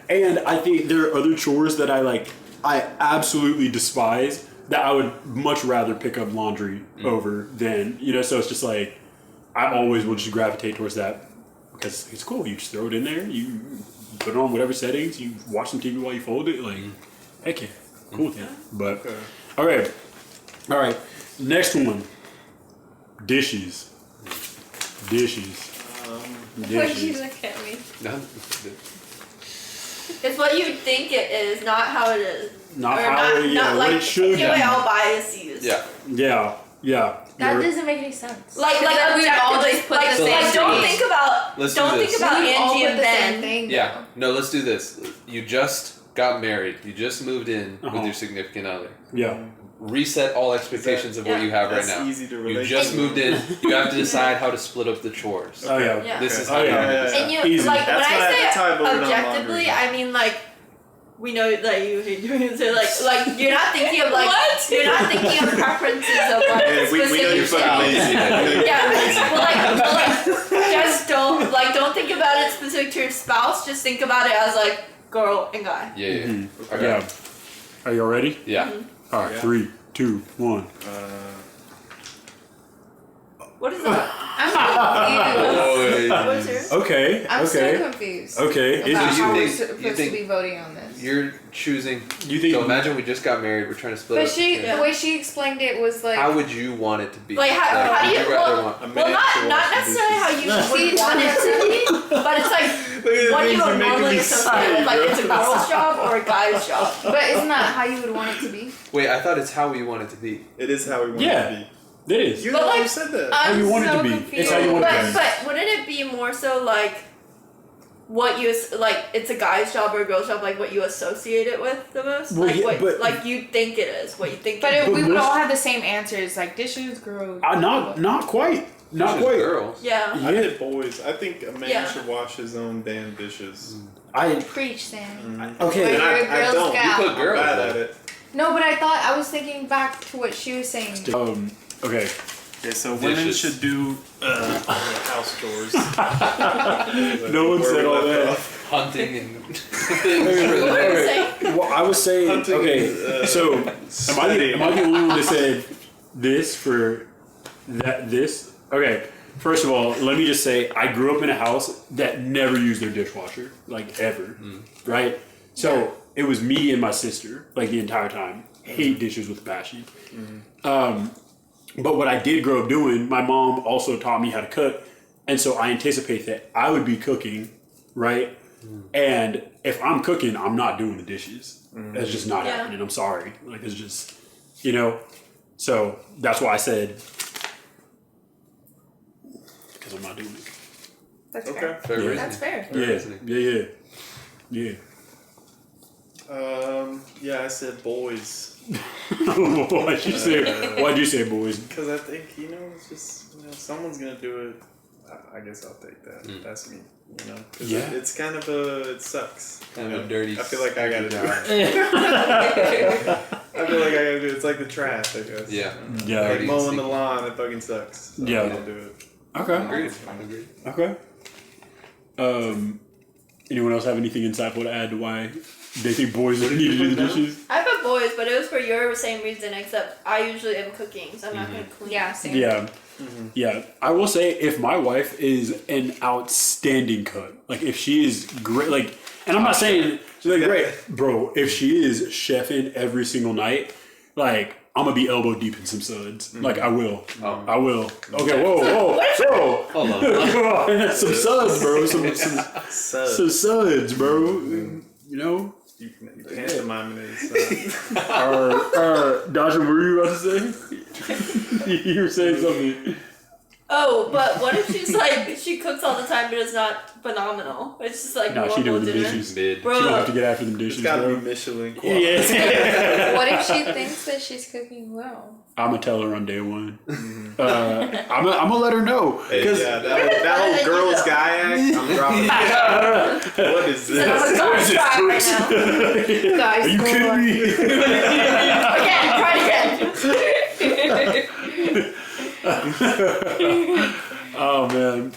A: and I think there are other chores that I absolutely despise that I would much rather pick up laundry over than so it's just like I always will just gravitate towards that because it's cool. You just throw it in there, you put it on whatever settings, you watch some TV while you fold it, like heck yeah, cool thing. But
D: Okay.
A: all right, next one, dishes.
C: Why'd you look at me?
B: No.
E: It's what you think it is, not how it is.
A: Not
E: Or
A: how
E: not,
A: it,
E: not
A: what
E: like
A: it should
E: take away
A: be.
E: all biases.
B: Yeah.
A: Yeah.
C: That
A: You're-
C: doesn't make any sense.
E: Like
C: then we'd all
E: objectively,
C: just put
E: like,
C: the
B: So
C: same
B: let's do
E: don't
B: this.
E: think about
B: Let's do
E: don't
B: this.
E: think about
C: We'd all
E: Angie
C: put
E: and
C: the same
E: Ben.
C: thing.
B: Yeah. No, let's do this. You just got married. You just moved in
A: Uh-huh.
B: with your significant other.
A: Yeah.
B: Reset all expectations of what
E: Yeah.
B: you have right
D: That's
B: now.
D: easy to
B: You
D: relate
B: just
D: to.
B: moved in. You have to decide how to split up the chores.
A: Oh yeah.
E: Yeah.
B: This is
A: Oh,
B: how
A: yeah.
B: you
D: Yeah,
B: decide.
E: And you
A: Easy.
E: like
D: That's
E: when
D: why-
E: I
D: that's how I
E: say
D: voted on
E: objectively,
D: laundry.
E: I mean like we know that you hate doing it. So like you're not thinking of like you're not thinking of preferences of like
D: Yeah, we know you're
E: specific
D: fucking
E: things.
D: lazy.
E: Yeah, well, like just don't think about it specific to your spouse. Just think about it as like girl and guy.
B: Yeah, yeah.
A: Mhm.
B: Okay.
A: Yeah. Are y'all ready?
B: Yeah.
A: All right.
D: Yeah.
A: 3, 2, 1.
E: What is that?
C: I'm confused.
E: What's yours?
A: Okay.
C: I'm so
A: okay.
C: confused.
A: Okay.
C: About
A: Is
B: So
A: it
B: you
C: how we're
B: think-
C: supposed
B: you
C: to
B: think-
C: be voting on this.
B: You're choosing.
A: you think?
B: So imagine we just got married. We're trying to split
C: But
B: up.
C: she,
E: Yeah.
C: the way she explained it was like.
B: How would you want it to be?
E: Like how do
B: would
E: you
B: rather want?
D: A
E: well
D: minute to
E: not
D: wash the
E: necessarily how you
C: See,
E: would want it to be, but it's like what you would normally associate with like it's a girl's job or a guy's job.
C: But isn't that how you would want it to be?
B: Wait, I thought it's how we want it to be.
D: It is how we want
A: Yeah.
D: it to be.
A: It is.
D: You
E: But
D: know
E: like,
D: you said that.
A: How you want it to be. It's how you want it to be.
E: But wouldn't it be more so like what you like? It's a guy's job or a girl's job, like what you associate it with the most,
A: Well,
E: like
A: yeah,
E: what
A: but-
E: like you think it is, what you think.
C: But
E: it is.
C: we would
A: most-
C: all have the same answers, like dishes, girls.
A: Not quite. Not
B: Just
A: quite.
B: girls.
E: Yeah.
D: I did boys. I think a man
E: Yeah.
D: should wash his own damn dishes.
A: I
C: Preach, Sam.
A: okay.
D: And
C: You're a
D: I
C: Girl
D: don't.
C: Scout.
B: You put
D: I'm
B: girls.
D: bad
B: though.
D: at it.
C: No, but I was thinking back to what she was saying.
A: Okay.
D: Okay, so
B: women
D: women
B: should
D: should do house chores.
A: No one said all that.
B: Hunting and
E: What
B: things.
E: were you saying?
A: Well, I was saying.
D: Hunting
A: Okay.
D: is,
A: So am I the only one that said this for that? This. Okay. First of all, let me just say I grew up in a house that never used their dishwasher, like ever. Right. So it was me and my sister, like the entire time. Hate dishes with a passion. But what I did grow up doing, my mom also taught me how to cook. And so I anticipate that I would be cooking, right? And if I'm cooking, I'm not doing the dishes. That's just not happening. I'm sorry. Like, it's just, So that's why I said, because I'm not doing it.
C: That's
D: Okay.
C: fair.
B: Fair
C: That's fair.
A: Yeah.
D: Yeah, I said boys.
A: Why'd you say boys?
D: Because I think, it's just, someone's going to do it. I guess I'll take that. That's me, Because it's kind of it sucks.
B: Kind of a dirty.
D: I feel like I got to do it. I feel like I got to do it. It's like the trash, I guess.
B: Yeah.
A: Yeah.
D: Like mowing the lawn, it fucking sucks. So
A: Yeah.
D: I'm going to do it.
A: Okay.
B: Agreed.
A: Okay. Anyone else have anything insightful to add to why they think boys need to do the dishes?
E: I put boys, but it was for your same reason, except I usually am cooking, so I'm not going to clean.
C: Yeah, same.
A: Yeah. Yeah. I will say if my wife is an outstanding cook, like if she is great, like, and I'm not saying she's like great, bro, if she is chefing every single night, like, I'm gonna be elbow deep in some suds. Like, I will. I will. Okay, whoa.
B: Hold on.
A: Some suds, bro. Some suds, bro.
D: You pantomime it.
A: Dajin, what were you about to say? You were saying something.
E: Oh, but what if she's like, she cooks all the time, but it's not phenomenal? It's just like
A: No, she
E: normal
A: doing the
E: dinner.
A: dishes.
B: Mid.
E: Bro,
A: She don't have to get after them dishes,
D: It's got to
A: bro.
D: be Michelin quality.
A: Yeah.
C: What if she thinks that she's cooking well?
A: I'm gonna tell her on day one. I'm gonna let her know.
D: Hey,
A: Cause
D: that whole girls guy act, I'm dropping it. What is
E: I'm
D: this?
E: gonna try right now.
C: Guys,
A: Are you kidding me?
E: Again, try it again.
A: Oh man.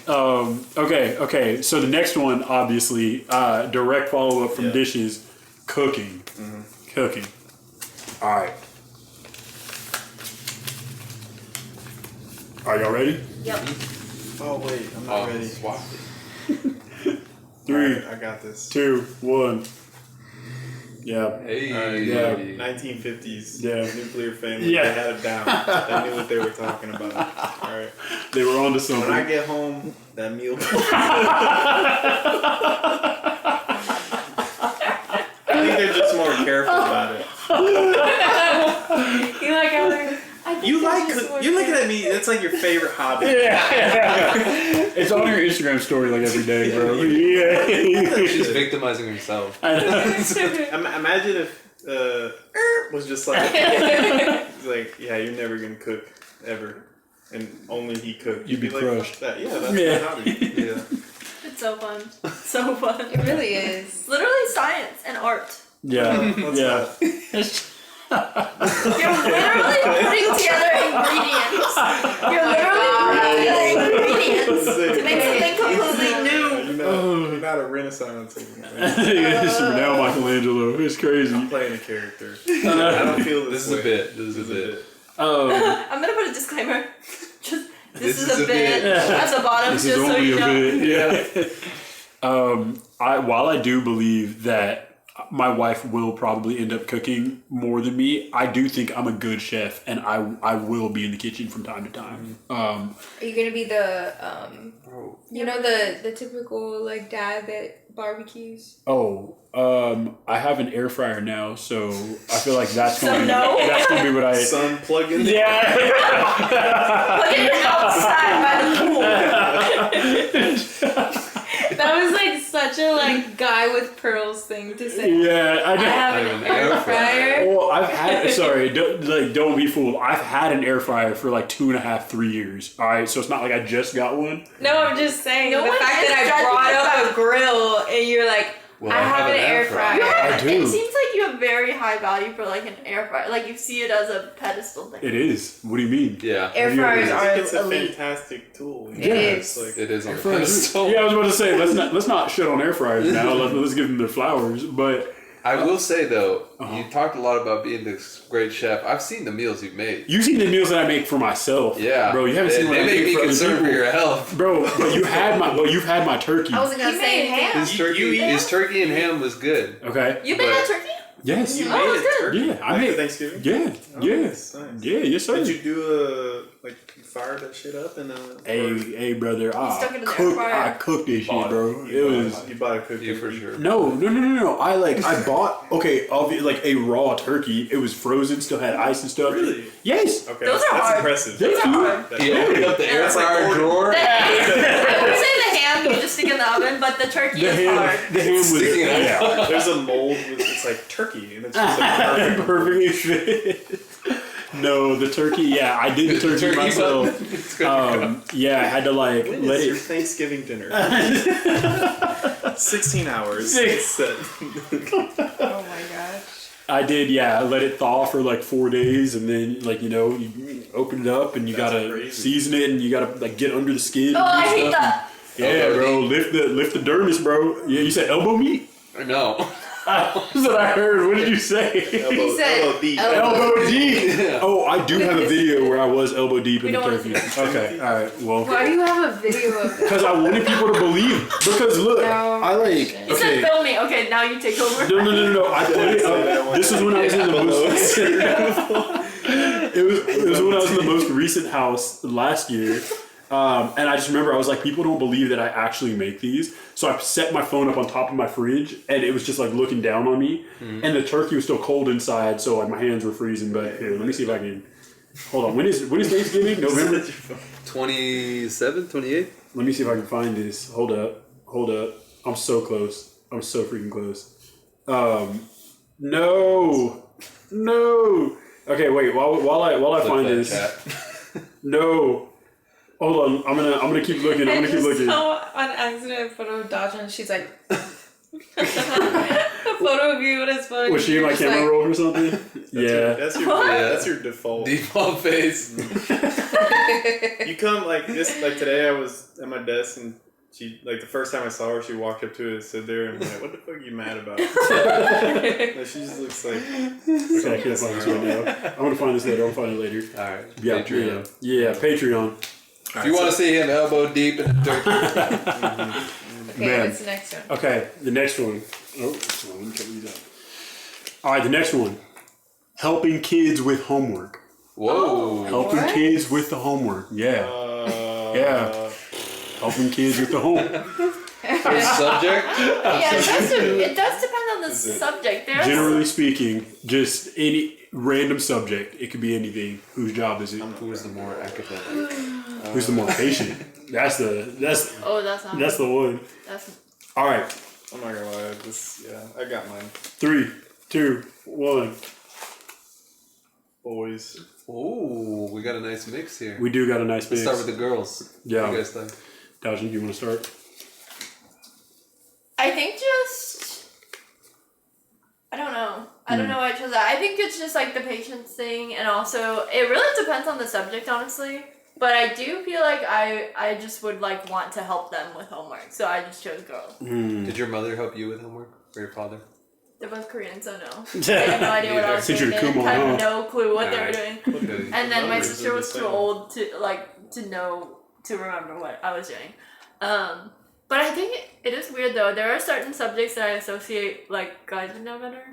A: Okay. So the next one, obviously, direct follow up from dishes, cooking. Cooking. All right. Are y'all ready?
E: Yep.
D: Oh wait, I'm not ready.
B: Swap it.
A: 3,
D: Alright, I got this.
A: 2, 1. Yeah.
B: Hey.
A: Yeah.
D: 1950s.
A: Yeah.
D: Nuclear family.
A: Yeah.
D: They had it down. They knew what they were talking about. All right.
A: They were on to
D: When I
A: something.
D: get home, that meal. I think they're just more careful about it.
E: You like how they're...
D: You're looking at me. That's like your favorite hobby.
A: It's on your Instagram story like every day, bro. Yeah.
B: She's victimizing herself.
D: Imagine if was just like, it's like, yeah, you're never gonna cook ever, and only he cooked.
A: You'd be
D: like,
A: crushed.
D: "Fuck that. Yeah, that's my hobby. Yeah.
E: It's so fun. So fun.
C: It really is.
E: Literally science and art.
A: Yeah.
D: What's
A: Yeah.
E: You're literally putting together ingredients. You're literally putting together ingredients to make something completely new.
D: You're not a Renaissance.
A: It's now Michelangelo. It's crazy.
D: I'm playing a character. I don't feel
B: This
D: this
B: is a
D: way.
B: bit. This is a bit.
E: I'm gonna put a disclaimer. Just this is a bit at the bottom,
A: This
E: just
A: is
E: so
A: only
E: you
A: a
E: know.
A: bit. Yeah. While I do believe that my wife will probably end up cooking more than me, I do think I'm a good chef, and I will be in the kitchen from time to time.
C: Are you gonna be the the typical like dad that barbecues?
A: I have an air fryer now, so I feel like that's
E: So
A: gonna
E: no?
A: that's gonna be what I.
D: Sun plug in.
A: Yeah.
E: Put it outside by the pool.
C: That was like such a like guy with pearls thing to say.
A: Yeah,
C: I have an air fryer.
A: Well, I've had. Sorry, don't be fooled. I've had an air fryer for like 2.5, 3 years. All right, so it's not like I just got one.
C: No, I'm just saying
E: No
C: the
E: one
C: fact
E: is
C: that I
E: judging
C: brought up
E: that.
C: a grill and you're like,
B: Well,
C: I have an air fryer.
A: I do.
E: It seems like you have very high value for like an air fryer. Like you see it as a pedestal thing.
A: It is. What do you mean?
B: Yeah.
C: Air fryers
D: I
C: are
D: think it's a
C: elite.
D: fantastic tool.
C: It is.
D: It's like,
B: It is on the
A: Fryers-
B: pedestal.
A: Yeah, I was about to say let's not shit on air fryers now. Let's give them their flowers. But
B: I will say though,
A: Uh-huh.
B: you talked a lot about being this great chef. I've seen the meals you've made.
A: you've seen the meals that I make for myself.
B: Yeah,
A: bro. You haven't seen what
B: they
A: I
B: make
A: make
B: me
A: for other
B: concerned for
A: people.
B: your health.
A: Bro, but you've had my turkey.
C: I wasn't gonna
E: He
C: say
E: made ham.
C: ham.
B: His turkey and ham was good.
A: Okay.
E: You made
B: But-
E: that turkey?
A: Yes.
D: You
E: Oh,
D: made
E: that's
D: it
E: good.
D: turkey.
A: Yeah, I
D: Like
A: made
D: for Thanksgiving.
A: Yeah,
D: Oh,
A: yeah,
D: nice.
A: yeah. Yes, sir.
D: Did you do you fired that shit up and
A: Hey, brother,
E: stuck it in the air fryer.
A: I cooked this shit,
B: Bought it.
A: bro. It was.
D: you bought a cookie
B: You for sure.
A: No. I bought like a raw turkey. It was frozen, still had ice and stuff.
D: Really?
A: Yes.
D: Okay,
E: Those
D: that's
E: are hard.
D: impressive.
A: Thank
E: Those are
A: you.
E: hard.
B: He opened up the air
D: That's like
B: fryer
D: Gordon.
B: drawer.
E: I would say the ham you just stick in the oven, but the turkey
A: The
E: is hard.
A: ham was
B: Sticking out.
A: yeah,
D: There's a mold with it's like turkey and it's just like perfect.
A: perfectly fit. No, the turkey. Yeah, I did the turkey
B: Turkey
A: myself.
B: button. It's gonna
A: Yeah, I had to like
D: When
A: let
D: is your
A: it.
D: Thanksgiving dinner? 16 hours.
A: Six.
D: Set.
C: Oh my gosh.
A: I did. Yeah, I let it thaw for like 4 days, and then you open it up, and you
D: That's
A: gotta
D: crazy.
A: season it, and you gotta like get under the skin.
E: Oh,
A: and do
E: I hate
A: stuff.
E: that.
A: Yeah,
B: Elbow
A: bro,
B: deep.
A: lift the dermis, bro. Yeah, you said elbow meat.
B: No.
A: That's what I heard. What did you say?
C: He said
D: elbow deep.
A: Elbow deep.
B: Yeah.
A: Oh, I do have a video where I was elbow deep in
E: We
A: the
E: don't wanna
A: turkey.
E: see
A: Okay, all right. Well,
C: Why do you have a video of that?
A: because I wanted people to believe. Because look,
C: No.
A: I like.
C: You
E: You said
A: Okay.
E: film me. Okay, now you take over.
A: No. I put it up. This is when I was in the most. It was when I was in the most recent house last year. And I just remember I was like, people don't believe that I actually make these. So I set my phone up on top of my fridge, and it was just like looking down on me. And the turkey was still cold inside, so like my hands were freezing. But here, let me see if I can. Hold on. When is Thanksgiving? November.
B: 27, 28?
A: Let me see if I can find this. Hold up. I'm so close. I'm so freaking close. No. Okay, wait. While I find this. No. Hold on. I'm gonna keep looking.
C: I just saw on accident a photo of Dajin and she's like a photo of you and his phone.
A: Was she in my
C: You're just
A: camera
C: like,
A: roll or something? Yeah.
D: That's your default.
B: Default face.
D: You come like this. Like today, I was at my desk and she like the first time I saw her, she walked up to it and stood there and I'm like, "What the fuck are you mad about?" Like, she just looks like.
A: Okay, I can't find this right now. I'm gonna find this later. I'll find it later.
B: Alright.
A: Yeah,
B: Patreon.
A: yeah, Patreon.
B: If you want to see him elbow deep in the turkey.
C: Okay,
A: Man.
C: what's the next one?
A: Okay, the next one. Oh, hold on, let me cut these out. All right, the next one. Helping kids with homework.
B: Whoa.
A: Helping
C: What?
A: kids with the homework. Yeah. Yeah. Helping kids with the homework.
B: Subject?
E: Yeah, it does depend on the subject. There's
A: Generally speaking, just any random subject. It could be anything. Whose job is it?
B: Who's the more academic?
A: Who's the more patient? That's
E: oh, that's not.
A: the one.
E: That's
A: All right,
D: I'm not gonna lie. I got mine.
A: 3, 2, 1.
D: Boys.
B: Ooh, we got a nice mix here.
A: We do got a nice
B: Let's
A: mix.
B: start with the girls.
A: Yeah.
B: What do you guys think?
A: Dajin, you want to start?
E: I think just. I don't know. I don't know why I chose that. I think it's just like the patience thing, and also it really depends on the subject, honestly. But I do feel like I just would like want to help them with homework, so I just chose girls.
B: Did your mother help you with homework? Or your father?
E: They're both Korean, so no. They had no idea what I was
A: Since
E: doing.
A: you're
E: They
A: Kumon,
E: had
A: huh?
E: no clue what they were
B: Alright.
E: doing.
B: Good.
E: And then my
D: Numbers
E: sister
D: are
E: was
D: the
E: too
D: same.
E: old to know to remember what I was doing. But I think it is weird though. There are certain subjects that I associate like guys would know better.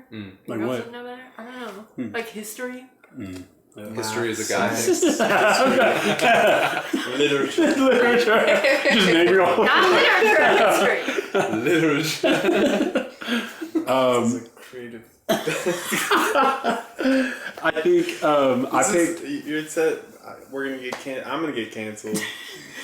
A: Like
E: Girls
A: what?
E: would know better. I don't know. Like history.
B: History is a guy.
D: Literature.
A: Literature. Just name your own.
E: Not literature, history.
B: Literature.
D: It's a creative.
A: I think I picked.
D: You said we're gonna get I'm gonna get canceled.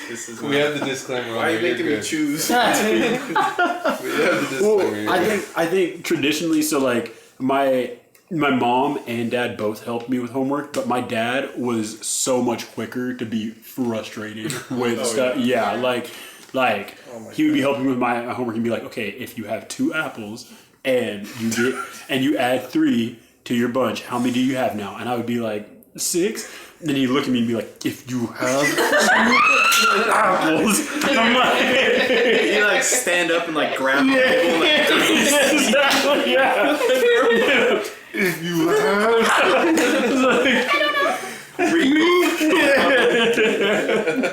D: This is
B: We have the disclaimer on
D: Why are you
B: there.
D: making
B: You're
D: me
B: good.
D: choose?
B: We have the disclaimer.
A: Well,
B: You're good.
A: I think traditionally, so like my mom and dad both helped me with homework, but my dad was so much quicker to be frustrated with stuff. Yeah, like he would be helping with my homework and be like, okay, if you have 2 apples and you add 3 to your bunch, how many do you have now? And I would be like 6. And then he'd look at me and be like, if you have 2 apples, and I'm like,
D: You like stand up and like grab the table.
A: exactly, yeah. If you have,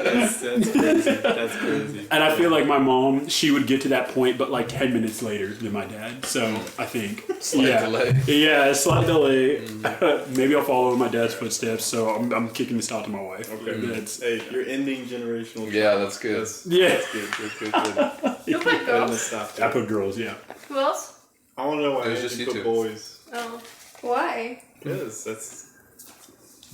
D: That's crazy. That's crazy.
A: And I feel like my mom, she would get to that point, but like 10 minutes later than my dad. So I think
B: Slight delay.
A: Yeah, slight delay. Maybe I'll follow in my dad's footsteps. So I'm kicking this out to my wife.
D: Okay.
A: That's,
D: Hey, you're ending generational.
B: Yeah, that's good.
A: yeah.
D: That's good. Good.
E: Who put
D: I'm gonna
E: girls?
D: stop
A: I
D: there.
A: put girls. Yeah.
E: Who else?
D: I want to know why
B: It was
D: I
B: just
D: didn't
B: you
D: put
B: two.
D: boys.
E: Oh.
C: Why?
D: Because that's.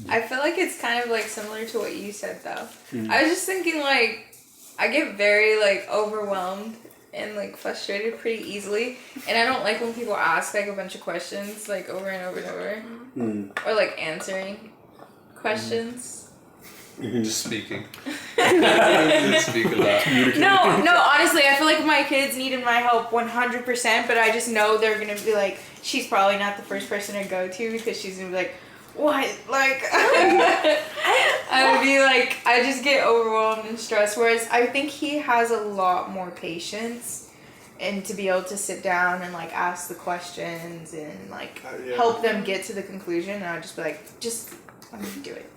C: I feel like it's kind of like similar to what you said though. I was just thinking like I get very like overwhelmed and like frustrated pretty easily, and I don't like when people ask like a bunch of questions like over and over and over, or like answering questions.
B: Just speaking. Just speak a lot.
C: No, honestly, I feel like my kids needed my help 100%, but I just know they're gonna be like, she's probably not the first person to go to because she's gonna be like, what? Like, I would be like, I just get overwhelmed and stressed. Whereas I think he has a lot more patience and to be able to sit down and like ask the questions and like
D: Yeah.
C: help them get to the conclusion. And I'd just be like, just let me do it.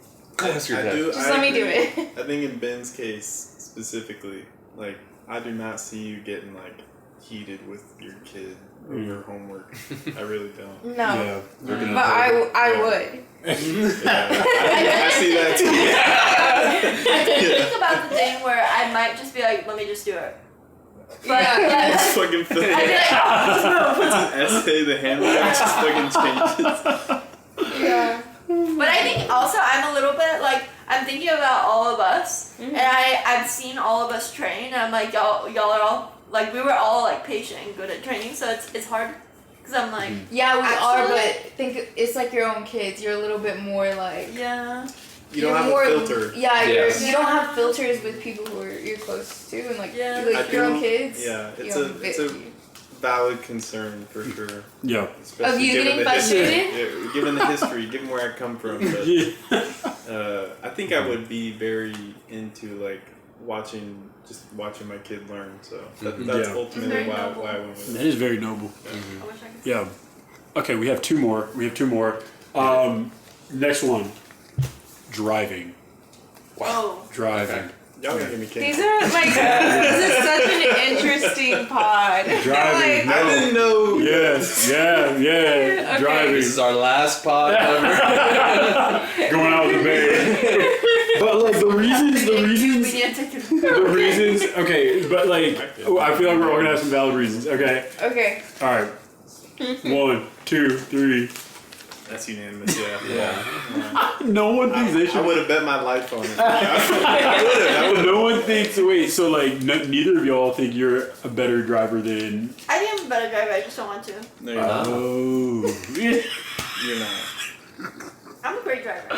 B: Ask your dad.
C: Just let me do it.
D: I think in Ben's case specifically, like I do not see you getting like heated with your kid over homework. I really don't.
C: No.
A: Yeah. They're gonna-
C: But I would.
D: Yeah, I see that too.
E: I did think about the thing where I might just be like, let me just do it. But
D: Just fucking fill
E: I'd be like, oh,
D: It's an essay, the handwriting just fucking changes.
C: Yeah.
E: But I think also I'm a little bit like I'm thinking about all of us, and I've seen all of us train. And I'm like y'all are all like we were all like patient and good at training, so it's hard because I'm like
C: Yeah, we are,
E: Actually-
C: but think it's like your own kids. You're a little bit more like
E: yeah.
D: You don't
C: you're
D: have
C: more,
D: a filter.
C: Yeah,
B: Yes.
C: you don't have filters with people who you're close to, and like,
E: Yeah.
C: like
D: I
C: your own
D: do-
C: kids.
D: Yeah,
C: you
D: it's
C: know,
D: it's a valid concern for sure.
A: Yeah.
D: Especially
C: Of you
D: given
C: getting
D: the history.
C: frustrated?
D: Yeah, given the history, given where I come from. But, I think I would be very into like watching my kid learn. So that's
A: Yeah.
D: ultimately
E: Very
D: why
E: noble.
D: I went with
A: That
D: it.
A: is very noble.
E: I wish I could.
A: Yeah. Okay, we have two more. Next one. Driving.
E: Oh.
A: Driving.
D: Y'all gonna give me cake.
C: These are like this is such an interesting pod.
A: Driving.
C: Like,
D: I didn't know.
A: Yes. Yeah.
C: Okay.
A: Driving.
B: This is our last pod ever.
A: Going out with the band. But like the reasons.
E: We need to take it.
A: The reasons. Okay, but like I feel like we're all gonna have some valid reasons. Okay.
C: okay.
A: All right. 1, 2, 3.
D: That's unanimous. Yeah.
B: Yeah.
A: No one thinks they
D: I
A: should.
D: would have bet my life on it. I would have.
A: No one thinks. Wait. So like, neither of y'all think you're a better driver than.
E: I think I'm a better driver. I just don't want to.
D: No, you're not.
A: Oh.
D: You're not.
E: I'm a great driver.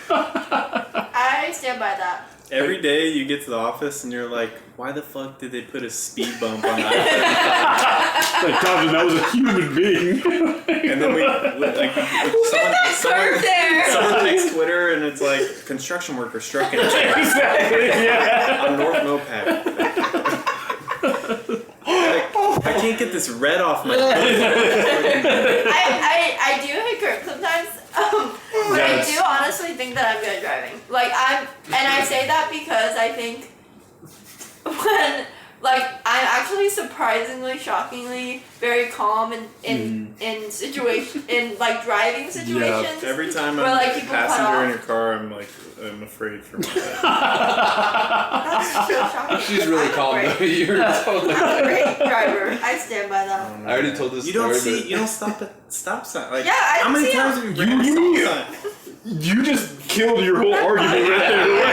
E: I stand by that.
D: Every day you get to the office and you're like, why the fuck did they put a speed bump on that?
A: Like, Thompson, that was a human being.
D: And then like someone takes Twitter and it's like construction worker struck in a tree
A: Exactly. Yeah.
D: on North Mopac. I can't get this red off my foot.
E: I do hit curb sometimes, but I do honestly think that I'm good at driving. Like I say that because I think when like I'm actually surprisingly, shockingly very calm in situation in like driving situations.
D: Every time
E: Where,
D: I'm
E: like,
D: a
E: people cut
D: passenger in
E: off.
D: your car, I'm afraid for my life.
E: That's so shocking.
B: She's really
E: I'm
B: calm
E: great.
B: though. You're totally
E: I'm a
B: right.
E: great driver. I stand by that.
B: I already told this
D: You don't
B: story.
D: see, you don't stop at stop sign. Like,
E: Yeah, I
D: how many
E: see
D: times
E: him.
D: have you ran a stop sign?
A: You just killed your whole argument right there.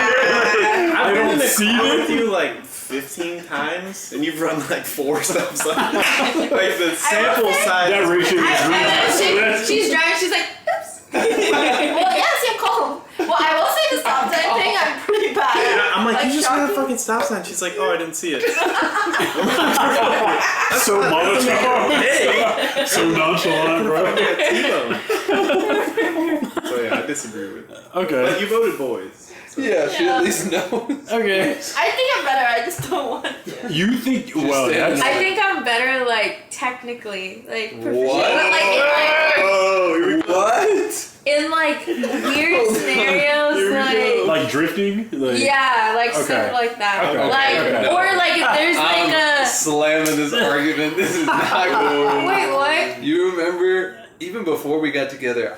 A: I
D: I've been
A: don't
D: in the
A: see
D: car with
A: it.
D: you like 15 times, and you've run like 4 stop signs. Like the sample size.
A: That ratio is really
C: She's driving. She's like, oops.
E: Well, yeah, see, I'm calm. Well, I will say the stop sign thing, I'm pretty
D: And
E: bad.
D: I'm like, you just ran a
E: shocking.
D: fucking stop sign. She's like, oh, I didn't see it.
A: So monotone.
D: Hey,
A: So nonchalant, bro.
D: T-bone. So yeah, I disagree with that.
A: Okay.
D: But you voted boys. So.
B: Yeah, she
E: Yeah.
B: at least knows.
A: Okay.
E: I think I'm better, I just don't want to.
A: You think? Well,
B: standing
A: that's.
C: I think I'm better, like technically, like proficient.
B: What?
C: But, like, in, like,
D: Oh, here we go.
B: What?
C: in like weird scenarios,
A: Like drifting? Like,
C: yeah, like
A: Okay.
C: stuff like that.
A: Okay.
C: Like,
A: Okay.
C: or like if there's like
B: I'm slamming this argument. This is not going.
C: wait, what?
B: You remember, even before we got together,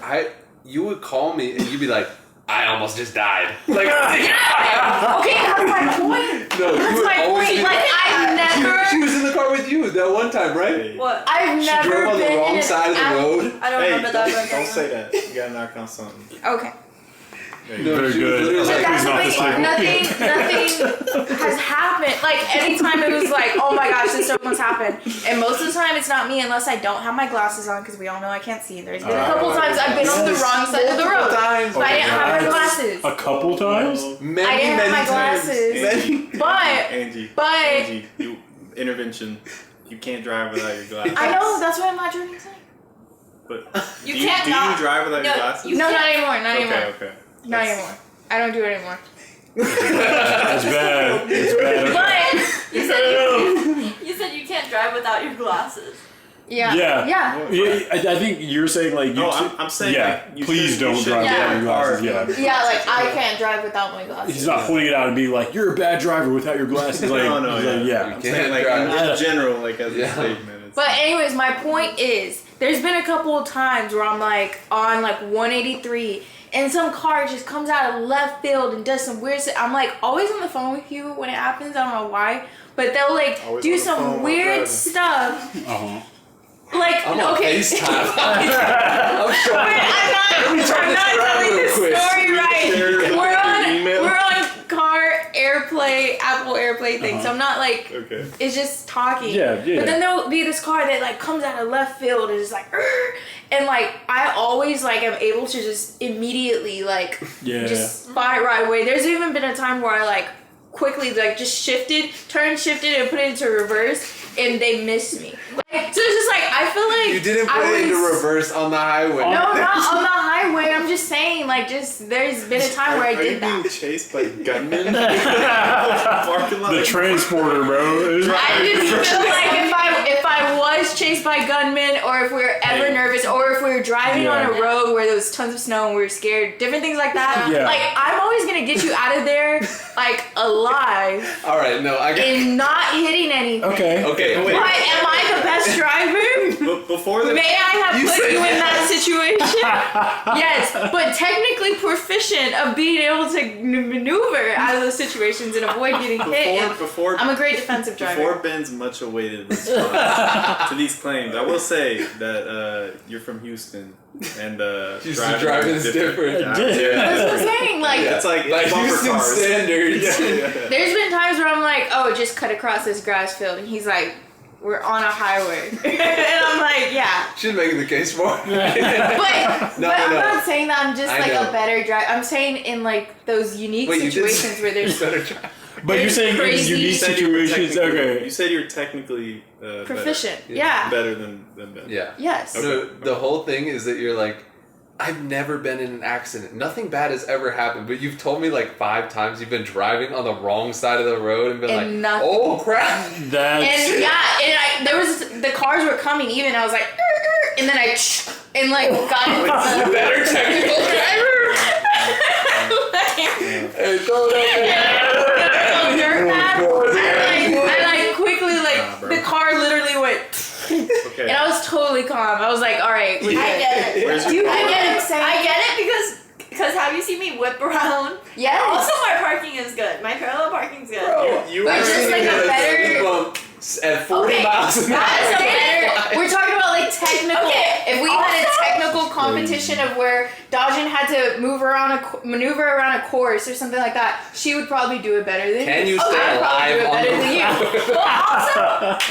B: you would call me and you'd be like, I almost just died. Like,
C: Okay, that's my point.
B: no,
C: That's
B: you would
C: my
B: always
C: point.
B: be
C: Like I've never,
B: She was in the car with you that one time, right?
D: Hey,
E: What?
C: I've
B: She
C: never
B: drove on the
C: been
B: wrong
C: in
B: side of the road.
E: I don't
D: hey,
E: remember that.
D: don't say that. You gotta knock on something.
C: Okay.
D: There you
B: No,
D: go.
A: Very
B: she was
A: good.
B: literally
C: But
A: Like,
C: that's
A: please
C: the
A: not
C: thing.
A: this table.
C: Nothing has happened. Like anytime it was like, oh my gosh, this stuff must happen. And most of the time it's not me unless I don't have my glasses on because we all know I can't see. There's been a couple times I've been on the wrong side of the road.
B: Times,
C: But I didn't have my
A: That's
C: glasses.
A: A couple times?
B: many,
C: I didn't have
B: many
C: my
B: times.
C: glasses.
B: Many-
D: Angie,
C: But
D: you intervention. You can't drive without your glasses.
C: I know that's why I'm not driving tonight.
D: But
E: You
D: do
E: can't
D: do
E: not-
D: you drive without
E: no,
D: your glasses?
E: you
C: No, not
E: can't-
C: anymore. Not anymore.
D: Okay.
C: Not
D: That's-
C: anymore. I don't do it anymore.
A: That's bad. That's bad.
C: But
E: You said you can't drive without your glasses.
C: yeah,
A: Yeah.
C: yeah.
A: Yeah, I think you're saying like you.
D: No, I'm saying
A: yeah.
D: like, you
A: Please
D: should- you
A: don't
D: should
A: drive
C: get
A: without
C: a
A: your glasses.
D: car.
A: Yeah.
C: Yeah, like I can't drive without my glasses.
A: He's not pointing it out and being like, "You're a bad driver without your glasses." Like,
D: No,
A: he's
D: yeah.
A: like, yeah.
D: I'm
B: can't
D: saying like
B: drive.
D: in general, like as
B: Yeah.
D: a statement. It's
C: But anyways, my point is, there's been a couple of times where I'm like on like 183, and some car just comes out of left field and does some weird shit. I'm like always on the phone with you when it happens. I don't know why, but they'll like
D: Always
C: do
D: on the phone
C: some
D: while
C: weird
D: driving.
C: stuff.
A: Uh-huh.
C: Like
B: I'm on
C: okay,
B: FaceTime. I'm
C: Wait,
B: trying.
C: I'm not telling
B: real
C: this
B: quick.
C: story right.
D: email.
C: We're on car AirPlay, Apple AirPlay thing. So I'm not like
D: okay.
C: it's just talking.
A: Yeah, yeah.
C: But then there'll be this car that like comes out of left field and is like, "Arr!" And like I always like am able to just immediately like
A: Yeah.
C: just spot it right away. There's even been a time where I like quickly like just shifted and put it into reverse, and they missed me. Like so it's just like I feel like
B: You didn't put it into reverse on the highway.
C: No, not on the highway. I'm just saying, like, just there's been a time where I
D: Are you
C: did that.
D: being chased by gunmen? Parking lot.
A: The transporter, bro.
C: I just feel like if I was chased by gunmen, or if we were ever nervous, or if we were driving on a road where there was tons of snow and we were scared, different things like that.
A: Yeah.
C: Like I'm always gonna get you out of there like alive
B: All right, no, I got.
C: and not hitting anything.
A: Okay.
B: Okay,
D: Wait.
C: But am I the best driver?
D: Before the
C: May I have
B: You
C: put
B: said
C: you in
B: yes.
C: that situation? Yes, but technically proficient of being able to maneuver out of those situations and avoid getting hit. And
D: before
C: I'm a great defensive driver.
D: Before Ben's much awaited response to these claims, I will say that you're from Houston and
B: Houston driving is different.
C: That's what I'm saying. Like,
B: Yeah.
D: It's like
B: By
D: bumper
B: Houston
D: cars.
B: standards.
D: Yeah.
C: there's been times where I'm like, oh, just cut across this grass field, and he's like, we're on a highway, and I'm like, yeah.
B: She's making the case for it.
C: But,
B: No,
C: but I'm
B: no.
C: not saying that I'm just
B: I
C: like
B: know.
C: a better driver. I'm saying in like those unique
B: Wait, you did
C: situations
B: say
C: where there's
B: better drive.
A: But you're saying in
C: Crazy.
A: unique
D: You said you were
A: situations.
D: technically-
A: Okay.
D: You said you're technically
C: proficient.
B: Yeah.
C: Yeah.
D: better than Ben.
B: Yeah.
C: Yes.
B: So the whole thing is that you're like, I've never been in an accident. Nothing bad has ever happened. But you've told me like 5 times you've been driving on the wrong side of the road and been
C: And
B: like,
C: nothing.
B: oh crap.
A: That's.
C: And yeah, and there was the cars were coming even. I was like, "Er, er," and then I and like got in front of
B: Better technical driver. Hey, throw
C: I quickly
D: Nah, bro.
C: the car literally went,
D: Okay.
C: and I was totally calm. I was like, all right, we're
E: I
C: good.
E: get it.
D: Where's
C: Do
D: your
C: you
E: I
C: get
E: get
C: what I'm
E: it.
C: saying?
E: I get it because have you seen me whip around?
C: Yes.
E: Also, my parking is good. My parallel parking's good.
D: You
C: But
D: were
C: just like a better-
B: bump at 40
E: Okay,
B: miles an
C: That's a
B: hour.
C: better. We're talking about like technical.
E: Okay,
C: If we had a
E: also-
C: technical competition of where Dajin had to maneuver around a course or something like that, she would probably do it better than
B: Can you
C: I'd
B: stay
C: probably do
B: alive
C: it
B: on
C: better
B: the
C: than you.
B: road?
E: Well, also,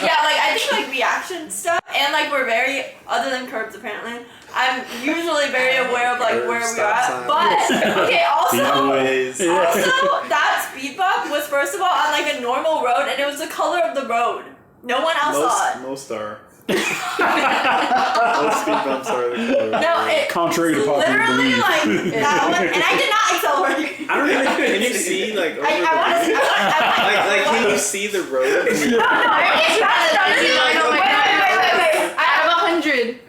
E: yeah, like I think like reaction stuff, and like we're very other than curbs apparently. I'm usually very aware of like where we are at. But okay, also
D: Always.
E: that speed bump was first of all on like a normal road, and it was the color of the road. No one else saw it.
D: Most are. Most speed bumps are the color.
E: No, it
A: Contrary to popular
E: literally
A: belief.
E: like that one, and I did not accelerate.
D: I don't even. Can you see like over
E: I want to.
D: like can you see the road?
E: No, I can't.
C: Wait,
E: Wait,
C: out of 100.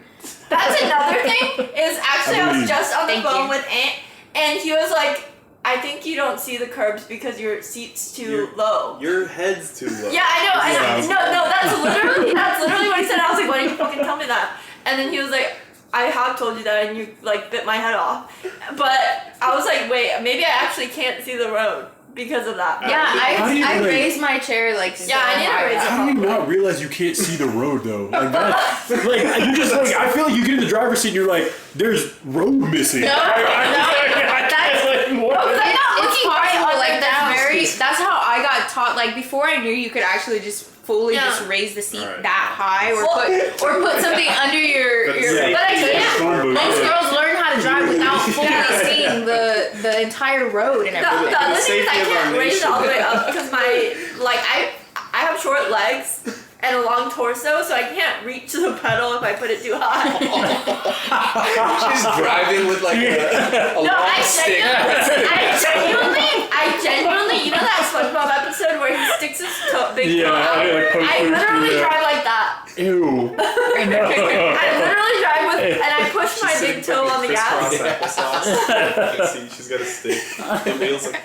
E: That's another thing. Is actually I was just on the
C: Thank
E: phone
C: you.
E: with Ant, and he was like, "I think you don't see the curbs because your seat's too low."
D: Your head's too low.
E: Yeah, I know.
A: Yeah.
E: No, that's literally what he said. I was like, "Why didn't you fucking tell me that?" And then he was like, "I have told you that, and you like bit my head off." But I was like, "Wait, maybe I actually can't see the road because of that."
C: Yeah,
A: How do you,
C: I
A: like-
C: raised my chair like so
E: Yeah, I need to
C: high
E: raise
C: up.
E: it.
A: How do you not realize you can't see the road though? Like that, like you just like I feel like you get in the driver's seat and you're like, there's road missing.
C: No, It's possible. Like that's how I got taught. Like before I knew you could actually just fully just raise the seat
D: Alright.
C: that high, or put something under your.
D: But
C: But I can't. Most
A: Yeah.
C: girls learn how to drive without fully seeing the entire road and
E: The
C: everything.
E: other thing is I
D: safety of our
E: can't raise it
D: nation.
E: all the way up because I have short legs and a long torso, so I can't reach the pedal if I put it too high.
B: She's driving with like a
E: No,
B: long
E: I
B: stick.
E: genuinely, you know that SpongeBob episode where he sticks his big toe out?
A: like,
E: I literally drive like that.
A: Ew.
E: I literally drive with, and I push my big toe on the gas.
D: Crisscross applesauce. You see, she's got a stick. The wheels like.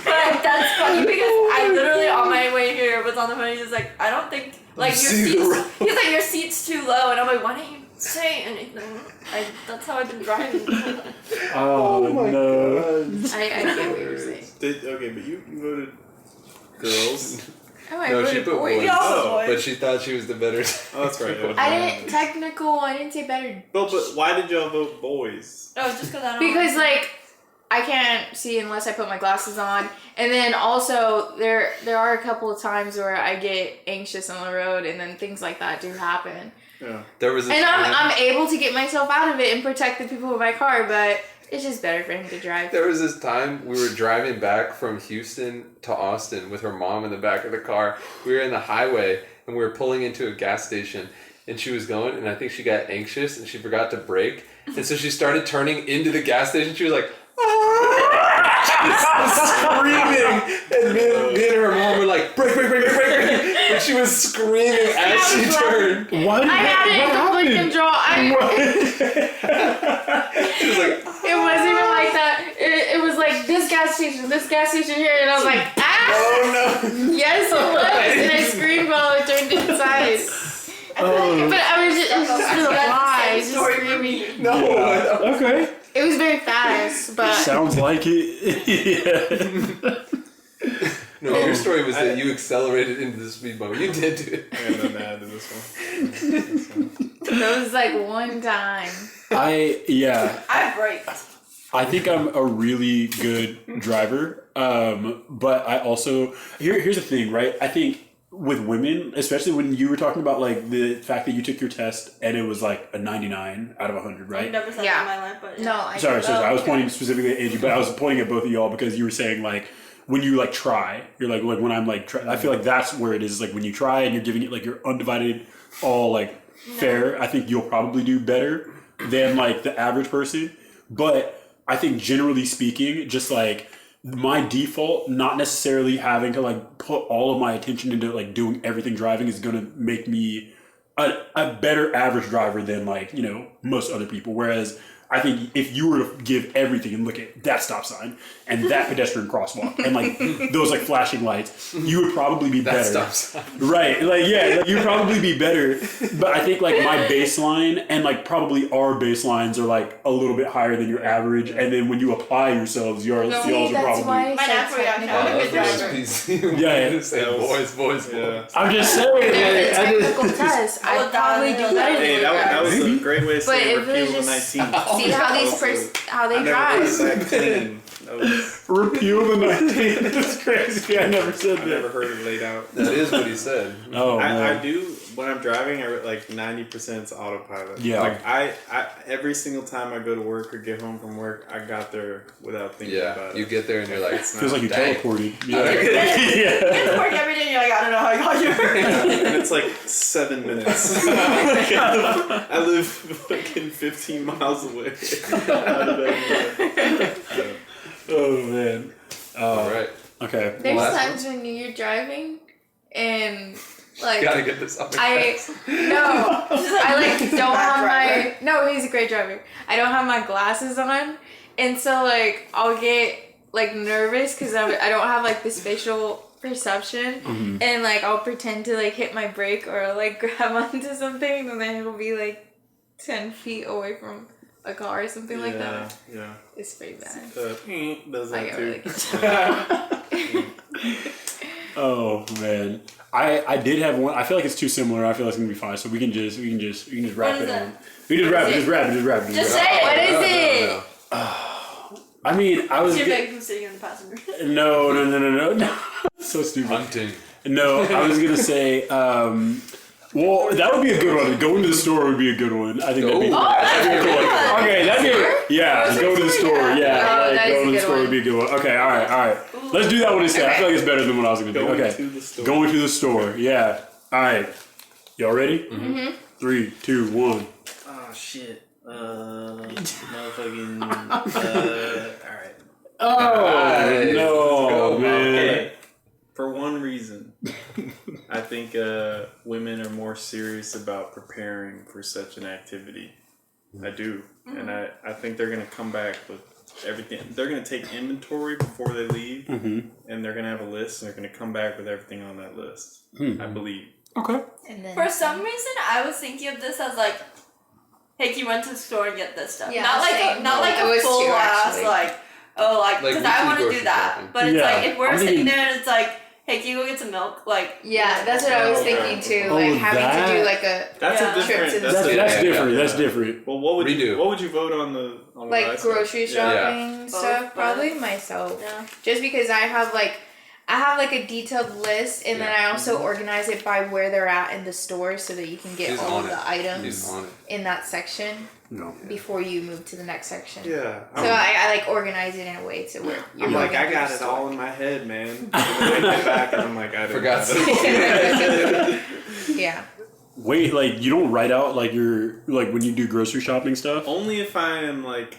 E: But that's funny because I literally on my way here was on the phone. He's just like, I don't think like your
B: See the road.
E: seat's. He's like, your seat's too low, and I'm like, why don't you say anything? That's how I've been driving.
A: Oh, no.
C: I get what you're saying.
D: Okay, but you voted girls.
C: Oh, I
B: No, she
C: voted
B: put
C: boys.
B: boys.
D: Oh,
B: But she thought she was the better.
D: Oh, that's right.
C: I didn't say better.
D: But why did y'all vote boys?
E: Oh, just because I don't.
C: Because like I can't see unless I put my glasses on, and then also there are a couple of times where I get anxious on the road, and then things like that do happen.
D: Yeah.
B: There was a
C: And
B: time,
C: I'm able to get myself out of it and protect the people in my car, but it's just better for him to drive.
B: There was this time we were driving back from Houston to Austin with her mom in the back of the car. We were in the highway and we were pulling into a gas station and she was going and I think she got anxious and she forgot to brake. And so she started turning into the gas station. She was like, screaming. And me and her mom were like, brake. And she was screaming as she turned.
A: What?
C: I had it in complete control.
B: She was like,
C: It wasn't even like that. It was like this gas station here, and I was like, ah!
B: oh no.
C: Yes, it was. And I screamed while I turned inside.
A: Oh,
C: But I was just, it was just really
E: That's the
C: high.
E: same
C: Just
E: story for
C: screaming.
E: me.
B: No.
A: okay.
C: It was very fast, but
A: Sounds like it. Yeah.
B: No, your story was that you accelerated into the speed bump. You did do it.
D: I'm gonna mad to this one.
C: that was like one time.
E: I braked.
A: I think I'm a really good driver, but I also here's the thing, right? I think with women, especially when you were talking about like the fact that you took your test and it was like a 99 out of 100,
E: I've
A: right?
E: never said
C: Yeah.
E: that in my life, but yeah.
C: No, I
A: Sorry, I was
E: okay.
A: pointing specifically at Angie, but I was pointing at both of y'all because you were saying like when you like try, you're like when I'm like try, I feel like that's where it is, like when you try and you're giving it like your undivided all like fair. I think you'll probably do better than like the average person, but I think generally speaking, just like my default, not necessarily having to like put all of my attention into like doing everything driving is going to make me a better average driver than like, you know, most other people. Whereas I think if you were to give everything and look at that stop sign and that pedestrian crosswalk and like those like flashing lights, you would probably be
B: That
A: better.
B: stop sign.
A: Right, like yeah, like, you'd probably be better. But I think like my baseline and like probably our baselines are like a little bit higher than your average. And then when you apply yourselves, yours
C: See,
A: are
C: that's
A: probably.
C: why I
E: My
C: said
E: natural reaction.
C: technical.
E: I'm a good
B: That was
E: driver.
B: PC.
A: Yeah,
B: You say
D: that was-
B: boys.
D: Yeah.
A: I'm just saying.
C: If
A: Like,
C: it's a technical test, I'd probably do better
D: Hey,
C: than
D: that was
A: Maybe.
D: a great way to
C: But
D: say
C: if it
D: repeal
C: was
D: the
C: just
D: 19.
C: see how how they
D: I never
C: drive.
D: heard that clean. That was,
A: repeal the 19. That's crazy. I never said
D: I
A: that.
D: never heard it laid out.
B: That is what he said.
A: Oh,
D: I
A: man.
D: do when I'm driving. I like 90% is autopilot.
A: Yeah.
D: Like I every single time I go to work or get home from work, I got there without thinking
B: Yeah,
D: about
B: you
D: it.
B: get there and you're like,
D: It's
A: Feels like you
B: Dang.
A: teleported.
B: I
A: Yeah.
B: don't
E: You get to
A: yeah.
E: work every day and you're like, I don't know how I got here.
D: and it's like 7 minutes. I live fucking 15 miles away.
A: Oh, man.
B: all right.
A: Okay.
C: There's
B: Last
C: times when you're driving and Like,
B: Gotta get this up.
C: I like don't have my he's a great driver. I don't have my glasses on, and so like I'll get like nervous because I don't have like this facial perception, and like I'll pretend to like hit my brake or like grab onto something, and then it'll be like 10 feet away from a car or something like that.
D: Yeah.
C: It's pretty bad.
D: Does
C: I
D: that
C: get
D: too.
C: really
A: Oh man, I did have one. I feel like it's too similar. I feel like it's gonna be fine. So we can just wrap
E: What
A: it
E: is
A: on. We can just wrap it.
E: Just say it.
C: What is it?
A: I mean, I was.
E: Your bag who's sitting on the passenger.
A: No. So stupid.
B: Hunting.
A: No, I was gonna say. Well, that would be a good one. Going to the store would be a good one. I think that'd be.
E: that's
A: that'd be
E: a good one.
A: Okay, that'd be. Yeah, going to the store. Yeah,
C: Oh,
A: like,
C: that is
A: going
C: a
A: to the
C: good
A: store
C: one.
A: would be a good one. Okay, all right. Let's do that one instead. I feel like it's better than what I was gonna do.
D: Going
A: Okay,
D: to the store.
A: going to the store. Yeah. All right. Y'all ready? Mm-hmm. 3, 2, 1.
D: Oh shit. Motherfucking. Alright.
A: Oh no, man.
D: Okay. For one reason, I think women are more serious about preparing for such an activity. I do. And I think they're going to come back with everything. They're going to take inventory before they leave, and they're going to have a list, and they're going to come back with everything on that list. I believe.
A: Okay.
C: And then
E: For some reason, I was thinking of this as like, hey, you went to the store and get this stuff.
C: Yeah,
E: not like
C: same.
E: not like
C: It
E: a
C: was
E: full
C: too,
E: ass
C: actually.
E: like, oh, like
B: Like
E: because I
B: weekly
E: want to
B: grocery
E: do that.
B: shopping.
E: But it's
A: Yeah,
E: like if we're
A: I'm
E: sitting
A: thinking-
E: there and it's like, hey, can you go get some milk? Like,
C: yeah, that's what I was thinking too.
A: Oh,
C: Like having
A: that-
C: to do like a
D: That's
E: Yeah.
D: a different.
C: Trip to the
A: That's
B: Yeah,
A: different.
B: yeah.
A: That's different.
D: Well, what would
B: Redo.
D: what would you vote on the what I
C: like
D: said?
C: grocery
D: Yeah.
C: shopping stuff.
E: Both,
C: Probably myself.
E: yeah.
C: Just because I have like a detailed list, and then I also organize it by where they're at in the store, so that you can get
B: He's
C: all
B: on
C: of
B: it.
C: the items
B: He's on it.
C: in that section
A: No.
C: before you move to the next section.
D: Yeah.
C: So I like organize it in a way to where you're
D: I'm like,
C: moving
D: I got
C: through
D: it
C: the
D: all in my head, man. And then I get back and I'm like, I didn't
B: Forgot
D: have it.
C: store. Yeah.
A: Wait, like you don't write out like your like when you do grocery shopping stuff?
D: Only if I am like,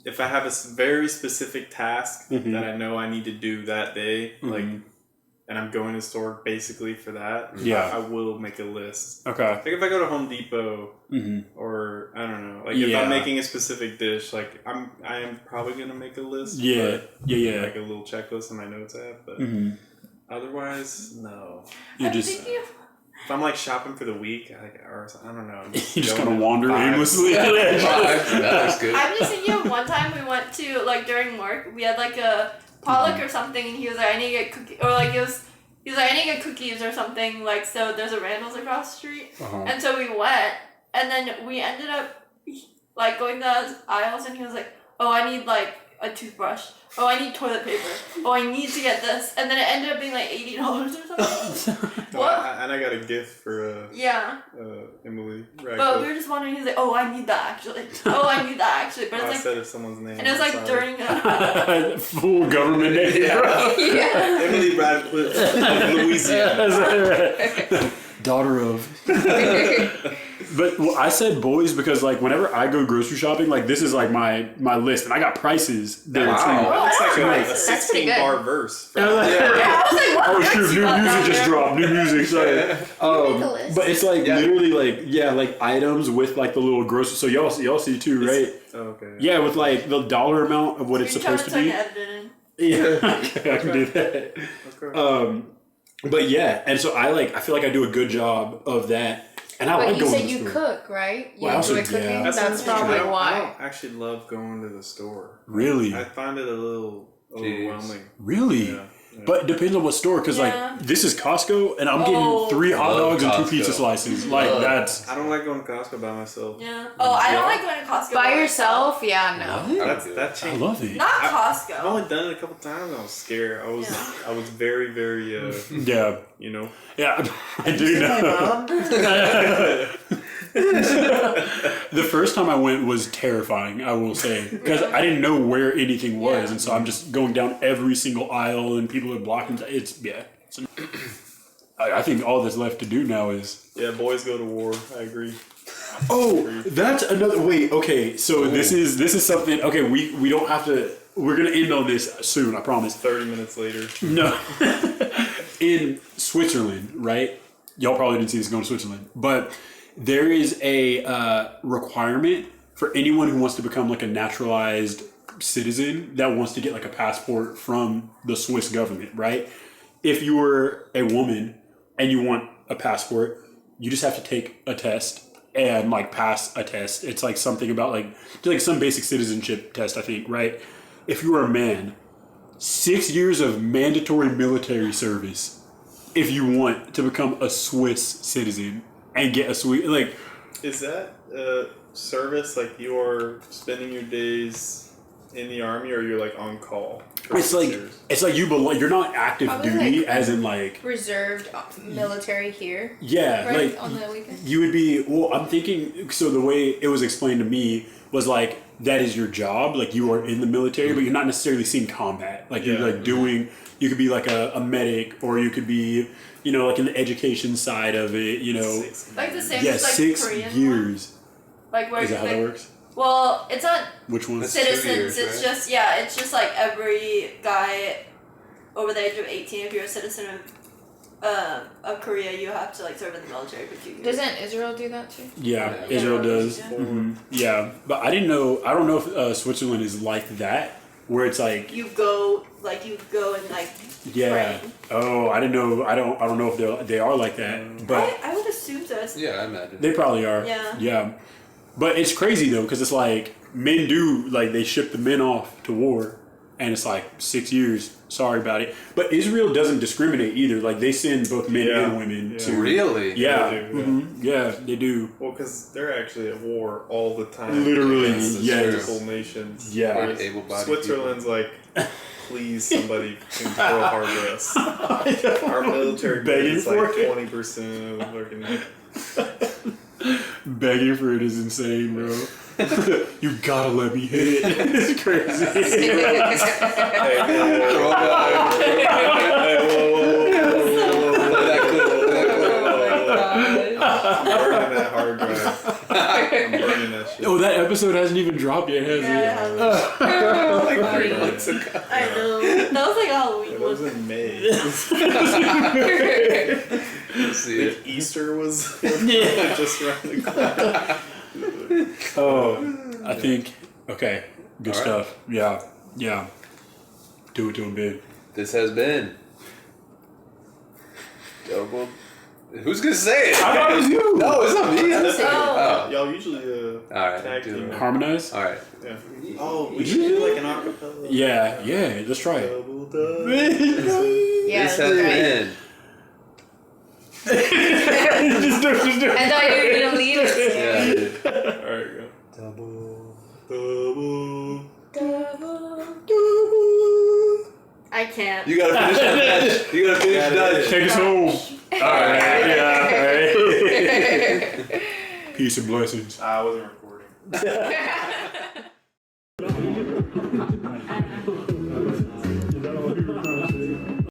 D: if I have a very specific task that I know I need to do that day, like, and I'm going to the store basically for that,
A: Yeah.
D: I will make a list.
A: Okay.
D: Like if I go to Home Depot
A: Mm-hmm.
D: or I don't know, like if
A: Yeah.
D: I'm making a specific dish, like I am probably gonna make a list.
A: Yeah.
D: but,
A: Yeah.
D: like a little checklist in my notes app, but
A: Mm-hmm.
D: otherwise, no.
A: You
E: I'm
A: just
E: thinking of,
D: If I'm like shopping for the week, or I don't know, I'm
A: you just
D: going
A: kind of
D: to
A: wander
D: vibes.
A: aimlessly.
B: That looks good.
E: I'm just thinking of one time we went to like during work, we had like a potluck or something, and he was like, I need to get cookies, or like he was like, I need to get cookies or something. Like so, there's a Randall's across the street,
A: Uh-huh.
E: and so we went, and then we ended up like going down the aisles, and he was like, oh, I need like a toothbrush. Oh, I need toilet paper. Oh, I need to get this, and then it ended up being like $80 or something. What?
D: And I got a gift for
E: Yeah,
D: Emily.
E: but we were just wondering. He was like, "Oh, I need that actually. Oh, I need that actually." But
D: I
E: it's like,
D: said of someone's name.
E: and it was like
D: I'm sorry.
E: during a.
A: Full government name.
C: Yeah.
D: Emily Radcliffe of Louisiana.
A: Daughter of. But well, I said boys because like whenever I go grocery shopping, like this is like my list, and I got prices there
D: Wow,
E: Oh,
D: that's like a
C: That's pretty
D: 16
C: good.
D: bar verse.
A: too.
E: Yeah, I was like, "What?"
A: Oh
E: That's
A: shoot! New
E: not
A: music
E: down
A: just
E: there.
A: dropped. New music. Sorry.
C: make a list.
A: But it's like
B: Yeah.
A: literally like items with like the little grocery. So y'all see too, right?
D: Okay.
A: Yeah, with like the dollar amount of what it's
E: Screenshot
A: supposed
E: it
A: to
E: so I
A: be.
E: can edit it in.
A: Yeah, I can do that.
D: Okay.
A: But yeah, and so I feel like I do a good job of that, and I
C: But
A: like
C: you
A: going
C: said
A: to the
C: you
A: store.
C: cook, right? You
A: Well, I also-
C: enjoy cooking.
A: yeah.
C: That's
D: interesting.
C: probably
D: I don't
C: why.
D: actually love going to the store.
A: Really,
D: I find it a little overwhelming.
A: really.
D: Yeah.
A: But it depends on what store, because
E: Yeah.
A: like this is Costco, and I'm
E: Oh.
A: getting 3 hot
B: Love
A: dogs and 2
B: Costco.
A: pizza slices. Like
B: Love.
A: that's
D: I don't like going to Costco by myself.
E: Yeah. Oh, I don't like going to Costco
C: By yourself? Yeah, no.
D: That
A: I
D: changed.
A: love it.
E: Not
D: I've
E: Costco.
D: only done it a couple times. I was scared. I was very, very,
A: Yeah,
D: you know.
A: yeah, I do know. The first time I went was terrifying, I will say, because I didn't know where anything was,
E: Yeah.
A: and so I'm just going down every single aisle, and people are blocking. I think all that's left to do now is.
D: Yeah, boys go to war. I agree.
A: Oh, that's another. Wait, okay. So this is something. Okay, we don't have to. We're gonna end on this soon. I promise.
D: 30 minutes later.
A: No. In Switzerland, right? y'all probably didn't see this going to Switzerland, but there is a requirement for anyone who wants to become like a naturalized citizen that wants to get like a passport from the Swiss government, right? If you were a woman and you want a passport, you just have to take a test and like pass a test. It's like something about like some basic citizenship test, I think, right? If you were a man, 6 years of mandatory military service if you want to become a Swiss citizen and get a Swiss, like...
D: Is that service like you're spending your days in the army, or you're like on call?
A: It's like you belong. You're not active
C: Probably
A: duty,
C: like
A: as in like
C: reserved military here.
A: yeah,
C: Right,
A: like
C: on the weekend.
A: you would be. Well, I'm thinking. So the way it was explained to me was like that is your job. Like you are in the military, but you're not necessarily seeing combat. Like you're like doing. You could be like a medic, or you could be, you know, like in the education side of it. You know,
E: Like the same
A: yeah,
E: as like
A: 6
E: Korean
A: years.
E: One. Like where
A: Is that how
E: like,
A: that works?
E: Well, it's not
A: Which one?
B: That's
E: citizens.
B: 2 years,
E: It's
B: right?
E: just it's just like every guy over the age of 18. If you're a citizen of Korea, you have to like serve in the military for 2 years.
C: Doesn't Israel do that too?
A: Yeah,
B: Yeah.
A: Israel does.
E: Yeah.
A: Yeah, but I didn't know. I don't know if Switzerland is like that, where it's like
E: You go and like
A: yeah.
E: train.
A: Oh, I didn't know. I don't know if they are like that, but
E: I would assume so.
B: Yeah, I imagine.
A: they probably are.
E: Yeah.
A: Yeah, but it's crazy though because it's like men do like they ship the men off to war, and it's like 6 years. Sorry about it, but Israel doesn't discriminate either. Like they send both men and women to.
B: Really?
A: Yeah,
D: They do,
A: yeah, they do.
D: Well, because they're actually at war all the time.
A: Literally,
D: against the
A: yes.
D: Whole nations.
A: Yeah.
D: Whereas
B: Able-bodied
D: Switzerland's like, please, somebody control our dress. Our military
A: Begging
D: budget's like
A: for it.
D: 20% of fucking.
A: Begging for it is insane, bro. You gotta let me hit it. It's crazy.
D: Hey, I'm burning that hard drive. I'm burning that shit.
A: Oh, that episode hasn't even dropped yet, has
E: Yeah,
A: it?
B: Like 3 months ago.
E: I know. That was like Halloween.
D: It was in May.
B: See it.
D: Easter was just around the corner.
A: Oh, I think. Okay, good
B: All right.
A: stuff. Yeah, yeah. Do it to him, big.
B: This has been. Double. Who's gonna say it?
A: I thought it was you.
B: No, it's not me.
E: Oh.
D: Y'all usually
B: Alright,
D: tag
B: do
D: team.
B: it.
A: Harmonize.
B: All right.
D: Yeah. Oh, we should do like an acapella.
A: Yeah, yeah. Let's try it.
D: Double dub.
C: Yeah,
B: This
C: that's
B: has
C: right.
B: been.
A: Just do it. Just do it.
C: I thought you were gonna lead us.
B: Yeah, I did.
D: Alright, go. Double.
E: I can't.
B: You gotta finish that Dutch. You gotta finish
D: Yeah,
B: Dutch.
A: Take us home. All right. Yeah. All right. Peace and blessings.
D: I wasn't recording.